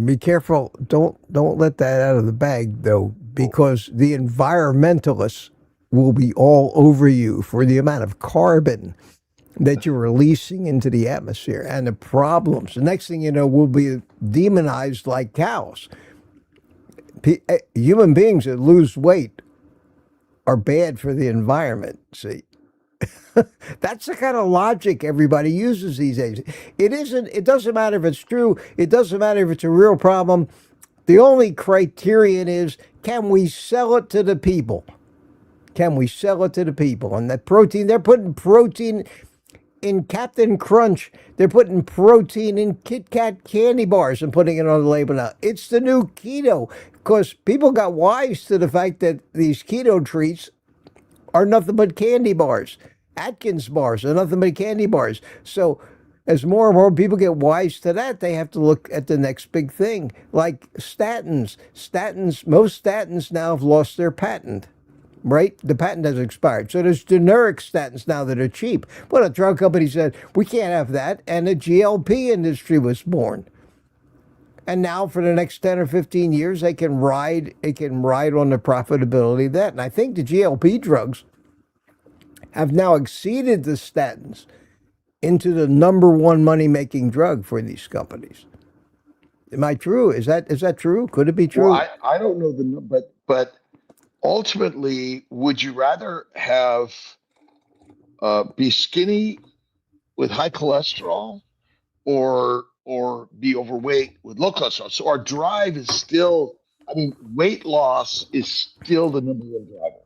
Be careful. Don't let that out of the bag, though, because the environmentalists will be all over you for the amount of carbon that you're releasing into the atmosphere and the problems. The next thing you know, we'll be demonized like cows. Human beings that lose weight are bad for the environment. See, that's the kind of logic everybody uses these days. It doesn't matter if it's true. It doesn't matter if it's a real problem. The only criterion is, can we sell it to the people? Can we sell it to the people? And that protein, they're putting protein in Captain Crunch. They're putting protein in Kit Kat candy bars and putting it on the label now. It's the new keto, because people got wise to the fact that these keto treats are nothing but candy bars. Atkins bars are nothing but candy bars. So as more and more people get wise to that, they have to look at the next big thing, like statins. Most statins now have lost their patent. Right? The patent has expired. So there's generic statins now that are cheap. But a drug company said, we can't have that. And the GLP industry was born. And now for the next 10 or 15 years, they can ride on the profitability of that. And I think the GLP drugs have now exceeded the statins into the number one money-making drug for these companies. Am I true? Is that true? Could it be true? Well, I don't know the number, but ultimately, would you rather have be skinny with high cholesterol, or be overweight with low cholesterol? So our drive is still, I mean, weight loss is still the number one driver.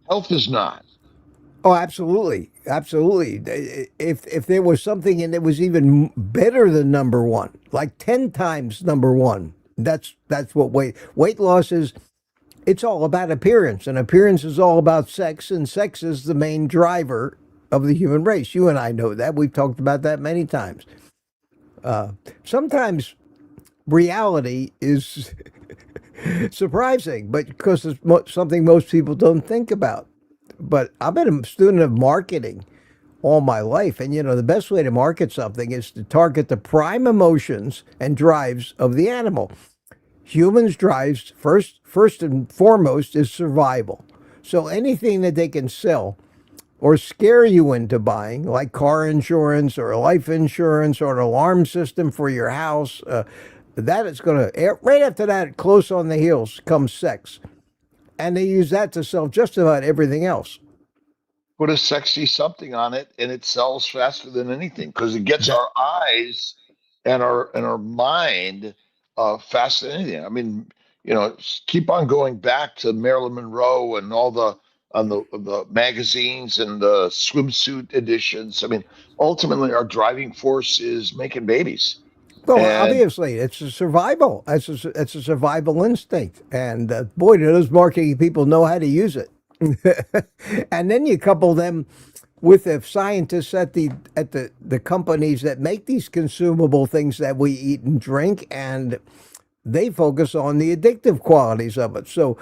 Health is not. Oh, absolutely, absolutely. If there was something and it was even better than number one, like 10 times number one, that's what weight loss is. It's all about appearance, and appearance is all about sex, and sex is the main driver of the human race. You and I know that. We've talked about that many times. Sometimes reality is surprising, but because it's something most people don't think about. But I've been a student of marketing all my life, and the best way to market something is to target the prime emotions and drives of the animal. Humans' drives, first and foremost, is survival. So anything that they can sell or scare you into buying, like car insurance or life insurance or an alarm system for your house, that is going to, right after that, close on the heels comes sex. And they use that to sell just about everything else. Put a sexy something on it, and it sells faster than anything, because it gets our eyes and our mind faster than anything. I mean, keep on going back to Marilyn Monroe and all the magazines and the swimsuit editions. I mean, ultimately, our driving force is making babies. Well, obviously, it's a survival. It's a survival instinct, and boy, do those marketing people know how to use it. And then you couple them with the scientists at the companies that make these consumable things that we eat and drink, and they focus on the addictive qualities of it. So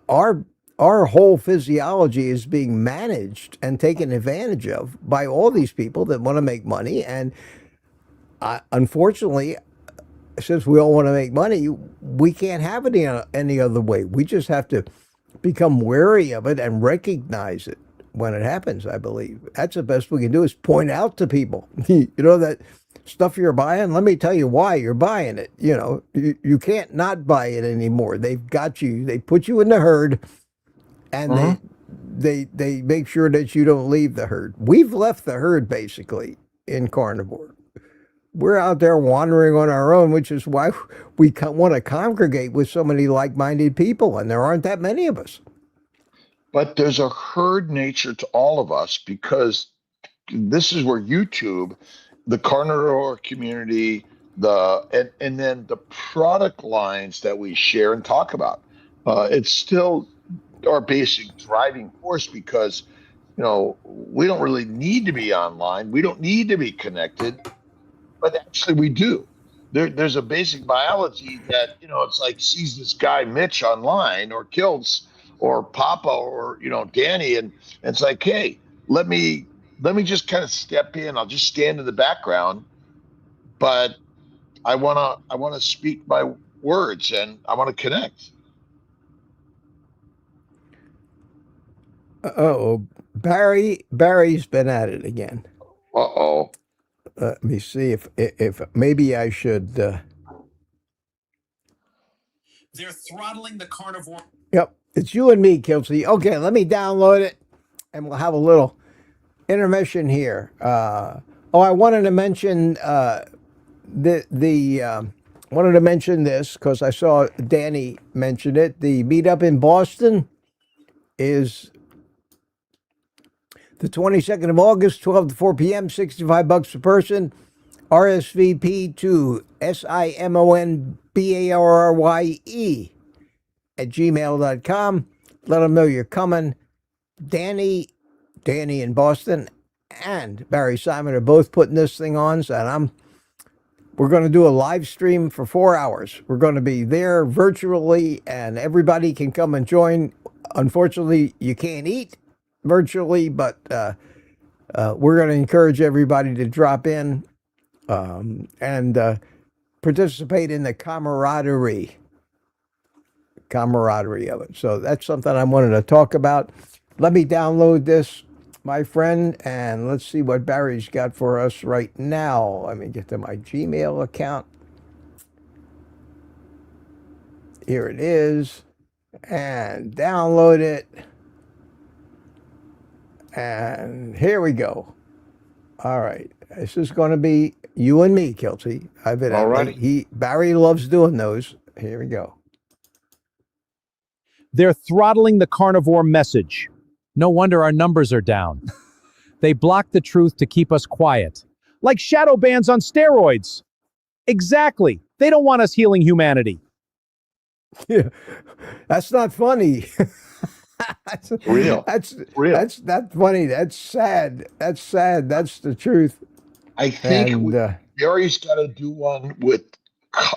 our whole physiology is being managed and taken advantage of by all these people that want to make money. And unfortunately, since we all want to make money, we can't have it any other way. We just have to become wary of it and recognize it when it happens, I believe. That's the best we can do, is point out to people, that stuff you're buying, let me tell you why you're buying it. You can't not buy it anymore. They've got you. They put you in the herd, and they make sure that you don't leave the herd. We've left the herd, basically, in carnivore. We're out there wandering on our own, which is why we want to congregate with so many like-minded people, and there aren't that many of us. But there's a herd nature to all of us, because this is where YouTube, the carnivore community, and then the product lines that we share and talk about, it's still our basic driving force, because we don't really need to be online. We don't need to be connected. But actually, we do. There's a basic biology that, it's like sees this guy Mitch online, or Kilts, or Papa, or Danny, and it's like, hey, let me just kind of step in. I'll just stand in the background, but I wanna speak my words, and I want to connect. Oh, Barry's been at it again. Uh-oh. Let me see if maybe I should. They're throttling the carnivore. Yep, it's you and me, Kelsey. Okay, let me download it, and we'll have a little intermission here. I wanted to mention wanted to mention this because I saw Danny mention it. The meetup in Boston is the 22nd of August, 12 to 4 p.m., $65 per person. RSVP to SIMONBARRYE at gmail.com. Let them know you're coming. Danny in Boston and Barry Simon are both putting this thing on, so we're going to do a live stream for 4 hours. We're going to be there virtually, and everybody can come and join. Unfortunately, you can't eat virtually, but we're going to encourage everybody to drop in and participate in the camaraderie of it. So that's something I wanted to talk about. Let me download this, my friend, and let's see what Barry's got for us right now. Let me get to my Gmail account. Here it is, and download it. And here we go. All right, this is going to be you and me, Kelsey. All right. Barry loves doing those. Here we go. They're throttling the carnivore message. No wonder our numbers are down. They block the truth to keep us quiet. Like shadow bans on steroids. Exactly. They don't want us healing humanity. Yeah, that's not funny. That's real. That's real. That's not funny. That's sad. That's sad. That's the truth. I think Barry's got to do one with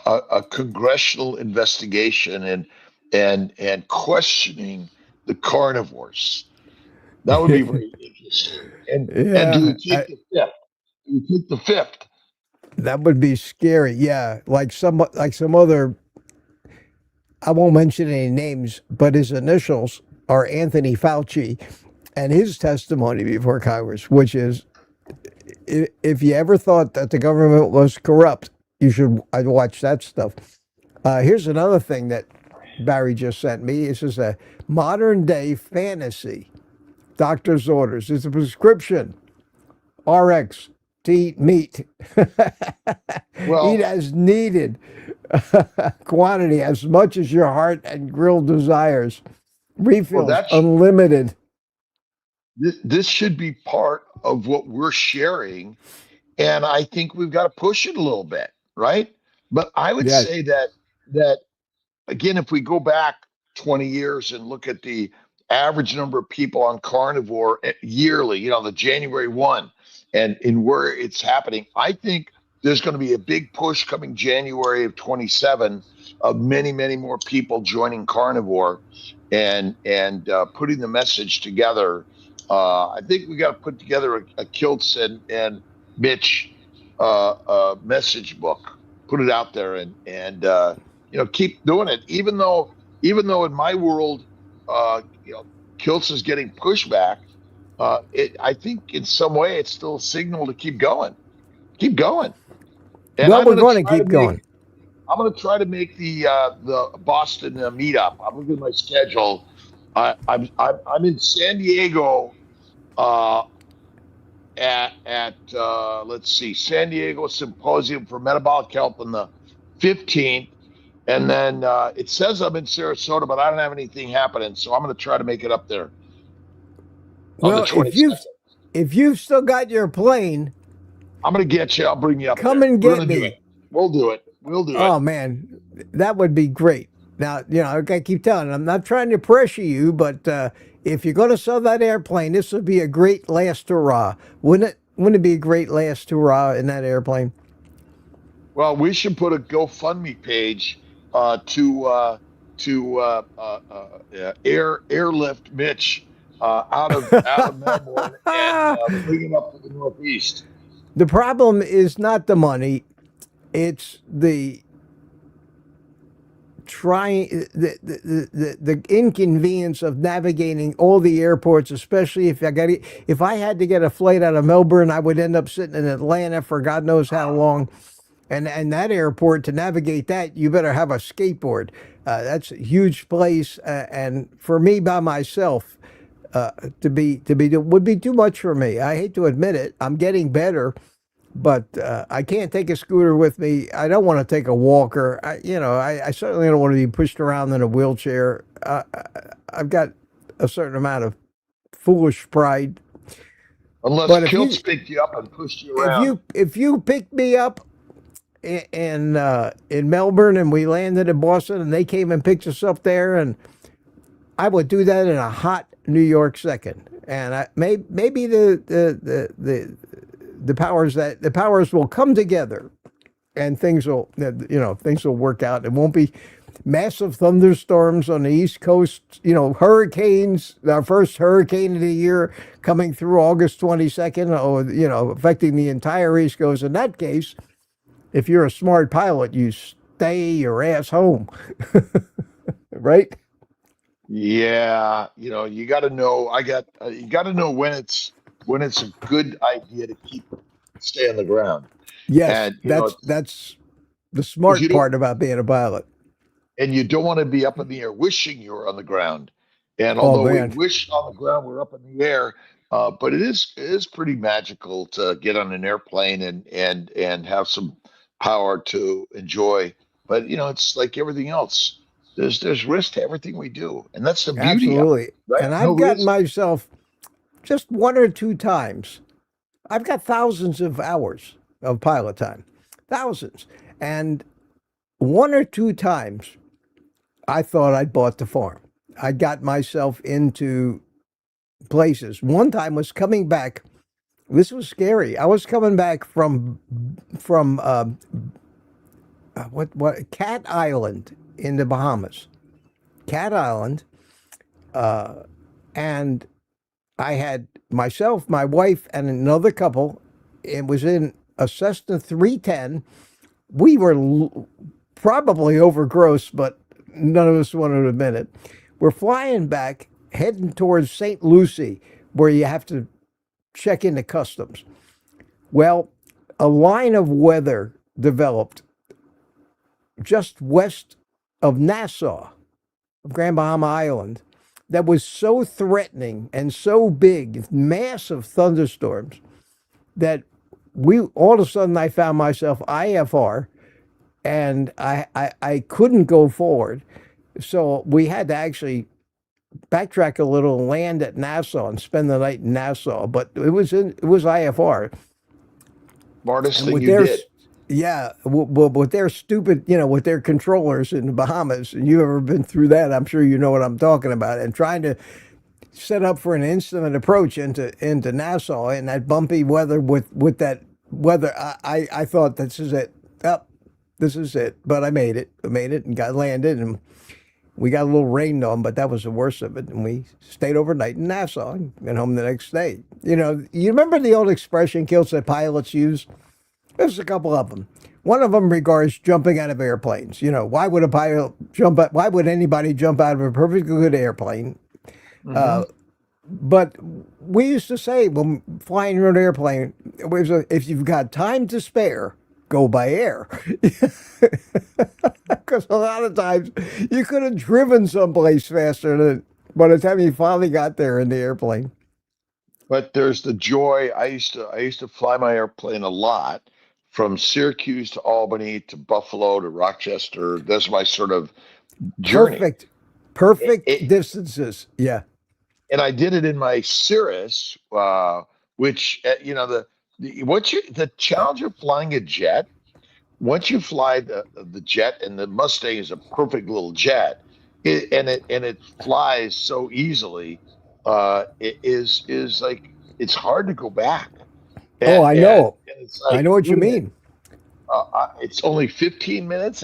a congressional investigation and questioning the carnivores. That would be very interesting. And do we take the fifth? Do we take the fifth? That would be scary. Yeah, like some other. I won't mention any names, but his initials are Anthony Fauci, and his testimony before Congress, which is, if you ever thought that the government was corrupt, I'd watch that stuff. Here's another thing that Barry just sent me. This is a modern day fantasy. Doctor's orders. It's a prescription. RX to eat meat. Well, eat as needed. Quantity as much as your heart and grill desires. Refills unlimited. This should be part of what we're sharing, and I think we've got to push it a little bit, right? But I would say that again, if we go back 20 years and look at the average number of people on carnivore yearly, the January 1, and in where it's happening, I think there's going to be a big push coming January of 27 of many, many more people joining carnivore and putting the message together. I think we got to put together a Kiltz and Mitch message book, put it out there, and keep doing it. Even though in my world, Kiltz is getting pushback, I think in some way it's still a signal to keep going. Keep going. And we're going to keep going. I'm going to try to make the Boston meetup. I'm looking at my schedule. I'm in San Diego at let's see, San Diego Symposium for Metabolic Health on the 15th, and then it says I'm in Sarasota, but I don't have anything happening, so I'm going to try to make it up there. Well, if you've still got your plane, I'm going to get you. I'll bring you up. Come and get me. We'll do it. Oh, man, that would be great. Now, I keep telling you, I'm not trying to pressure you, but if you're going to sell that airplane, this would be a great last hurrah. Wouldn't it be a great last hurrah in that airplane? Well, we should put a GoFundMe page to airlift Mitch out of Melbourne and bring him up to the Northeast. The problem is not the money. it's the trying the inconvenience of navigating all the airports, especially if I had to get a flight out of Melbourne, I would end up sitting in Atlanta for God knows how long. And that airport, to navigate that, you better have a skateboard. That's a huge place, and for me by myself, would be too much for me. I hate to admit it. I'm getting better, but I can't take a scooter with me. I don't want to take a walker. I certainly don't want to be pushed around in a wheelchair. I've got a certain amount of foolish pride. Unless Kilt's picked you up and pushed you around. If you picked me up in Melbourne and we landed in Boston and they came and picked us up there, and I would do that in a hot New York second. And maybe the powers will come together, and things will work out. It won't be massive thunderstorms on the East Coast. Hurricanes. Our first hurricane of the year coming through August 22nd, or affecting the entire East Coast. In that case, if you're a smart pilot, you stay your ass home, right? Yeah, you got to know. You got to know when it's a good idea to stay on the ground. Yes, and, that's the smart part about being a pilot. And you don't want to be up in the air wishing you were on the ground. And although we wish on the ground we're up in the air, but it is pretty magical to get on an airplane and have some power to enjoy. But it's like everything else. There's risk to everything we do, and that's the beauty. Absolutely. Of it, right? And I've gotten myself just one or two times. I've got thousands of hours of pilot time, thousands, and one or two times, I thought I'd bought the farm. I got myself into places. One time was coming back. This was scary. I was coming back from Cat Island in the Bahamas. Cat Island, and I had myself, my wife, and another couple. It was in a Cessna 310. We were probably overgross, but none of us wanted to admit it. We're flying back, heading towards St. Lucie, where you have to check into customs. Well, a line of weather developed just west of Nassau, of Grand Bahama Island, that was so threatening and so big, massive thunderstorms, that all of a sudden I found myself IFR, and I couldn't go forward. So we had to actually backtrack a little and land at Nassau and spend the night in Nassau. But it was IFR. Smartest thing you did. Yeah, well, with their stupid, with their controllers in the Bahamas, and you've ever been through that, I'm sure you know what I'm talking about. And trying to set up for an instant approach into Nassau in that bumpy weather with that weather, I thought this is it. This is it. But I made it. And got landed, and we got a little rained on, but that was the worst of it. And we stayed overnight in Nassau and went home the next day. You remember the old expression, Kilts, that pilots use? There's a couple of them. One of them regards jumping out of airplanes. Why would a pilot why would anybody jump out of a perfectly good airplane? Mm-hmm. But we used to say, when flying your own airplane, if you've got time to spare, go by air. Because a lot of times you could have driven someplace faster than by the time you finally got there in the airplane. But there's the joy. I used to fly my airplane a lot, from Syracuse to Albany to Buffalo to Rochester. That's my sort of journey. Perfect distances. Yeah. And I did it in my Cirrus, which the challenge of flying a jet. Once you fly the jet, and the Mustang is a perfect little jet, and it flies so easily, it is like, it's hard to go back. I know. Like, I know what you mean. It's only 15 minutes.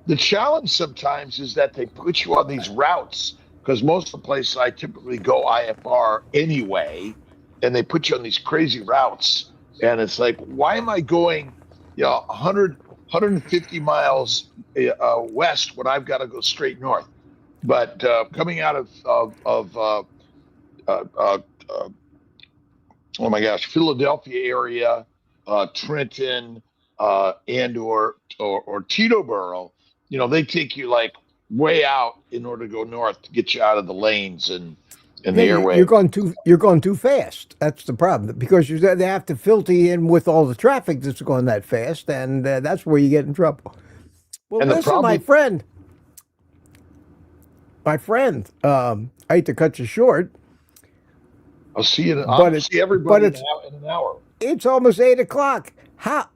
The challenge sometimes is that they put you on these routes, because most of the places I typically go IFR anyway, and they put you on these crazy routes, and it's like, why am I going 100 150 miles west when I've got to go straight north. But coming out of oh my gosh, Philadelphia area, Trenton, and or Teterboro, they take you like way out in order to go north to get you out of the lanes and the airway. You're going too fast. That's the problem, because they have to filter you in with all the traffic that's going that fast, and that's where you get in trouble. Well, and listen, my friend, I hate to cut you short. I'll see you. I'll see everybody in an hour. It's almost 8 o'clock. How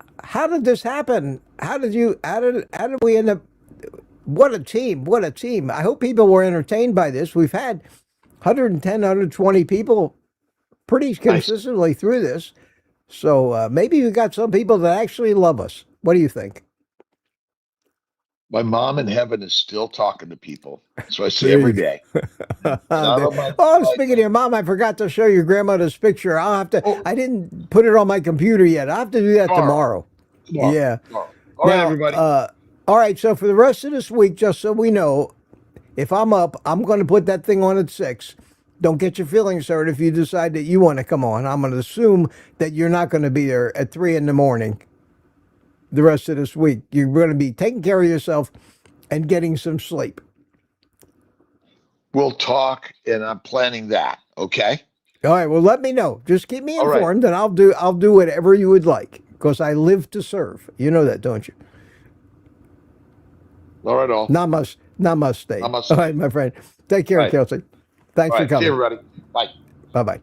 did this happen? How did we end up? What a team! What a team! I hope people were entertained by this. We've had 110, 120 people pretty consistently through this. So maybe we got some people that actually love us. What do you think? My mom in heaven is still talking to people. So I see every day. Speaking of your mom, I forgot to show your grandmother's picture. I'll have to, I didn't put it on my computer yet. I'll have to do that tomorrow. Yeah. Tomorrow. All right, everybody. All right. So for the rest of this week, just so we know, if I'm up, I'm going to put that thing on at 6. Don't get your feelings hurt if you decide that you want to come on. I'm going to assume that you're not going to be there at 3 in the morning the rest of this week. You're going to be taking care of yourself and getting some sleep. We'll talk, and I'm planning that. Okay. All right. Well, let me know. Just keep me informed, and I'll do whatever you would like, because I live to serve. You know that, don't you? All right, all. Namaste. All right, my friend. Take care, Kelsey. Thanks for coming. See you, everybody. Bye. Bye-bye.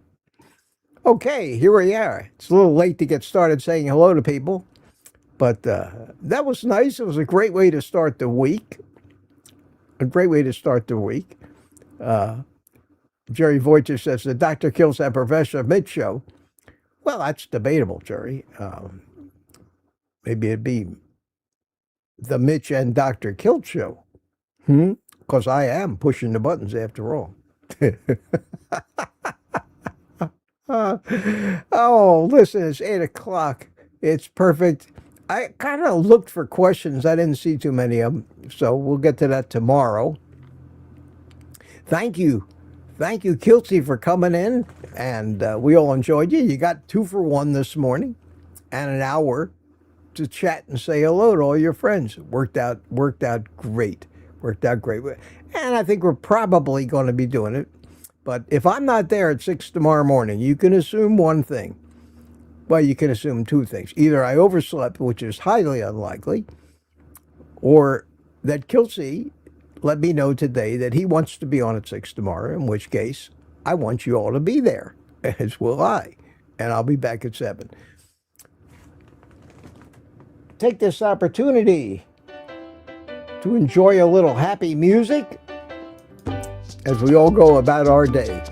Okay, here we are. It's a little late to get started saying hello to people, but that was nice. It was a great way to start the week. Jerry Voicher says the Dr. Kills and Professor Mitch show. Well, that's debatable, Jerry. Maybe it'd be the Mitch and Dr. Kilt show. Because I am pushing the buttons after all. Oh, listen, it's 8 o'clock. It's perfect. I kind of looked for questions. I didn't see too many of them. So we'll get to that tomorrow. Thank you. Thank you, Kiltsy, for coming in. And we all enjoyed you. You got 2 for 1 this morning and an hour to chat and say hello to all your friends. Worked out great. Worked out great. And I think we're probably going to be doing it. But if I'm not there at 6 tomorrow morning, you can assume one thing. Well, you can assume 2 things. Either I overslept, which is highly unlikely, or that Kiltsy let me know today that he wants to be on at 6 tomorrow, in which case I want you all to be there, as will I. And I'll be back at 7. Take this opportunity to enjoy a little happy music as we all go about our day.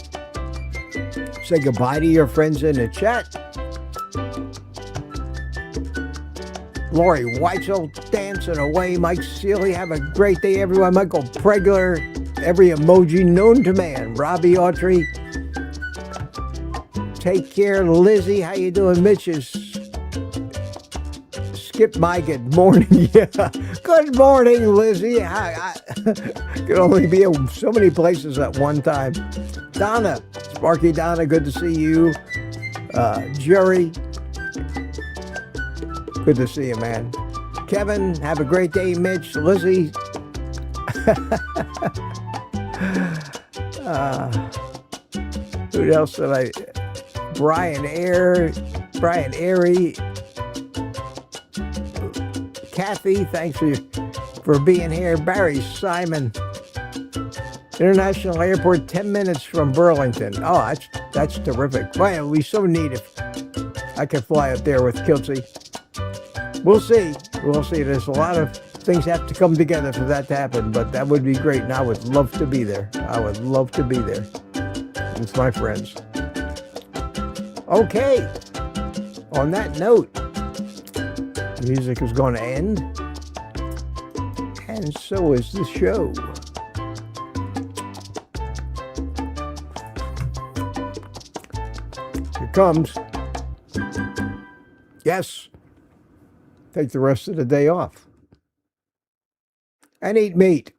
Say goodbye to your friends in the chat. Lori Weitzel dancing away. Mike Seeley, have a great day, everyone. Michael Pregler, every emoji known to man. Robbie Autry, take care. Lizzie, how you doing? Mitch is skip my good morning. Yeah, good morning, Lizzie. I can only be in so many places at one time. Donna, Sparky Donna, good to see you. Jerry, good to see you, man. Kevin, have a great day. Mitch, Lizzie. Who else did I? Brian Airy. Kathy, thanks for being here. Barry Simon. International Airport, 10 minutes from Burlington. Oh, that's terrific. Well, it would be so neat if I could fly up there with Kiltsy. We'll see. We'll see. There's a lot of things have to come together for that to happen, but that would be great, and I would love to be there. I would love to be there with my friends. Okay. On that note, the music is going to end, and so is the show. Here comes. Yes. take the rest of the day off and eat meat.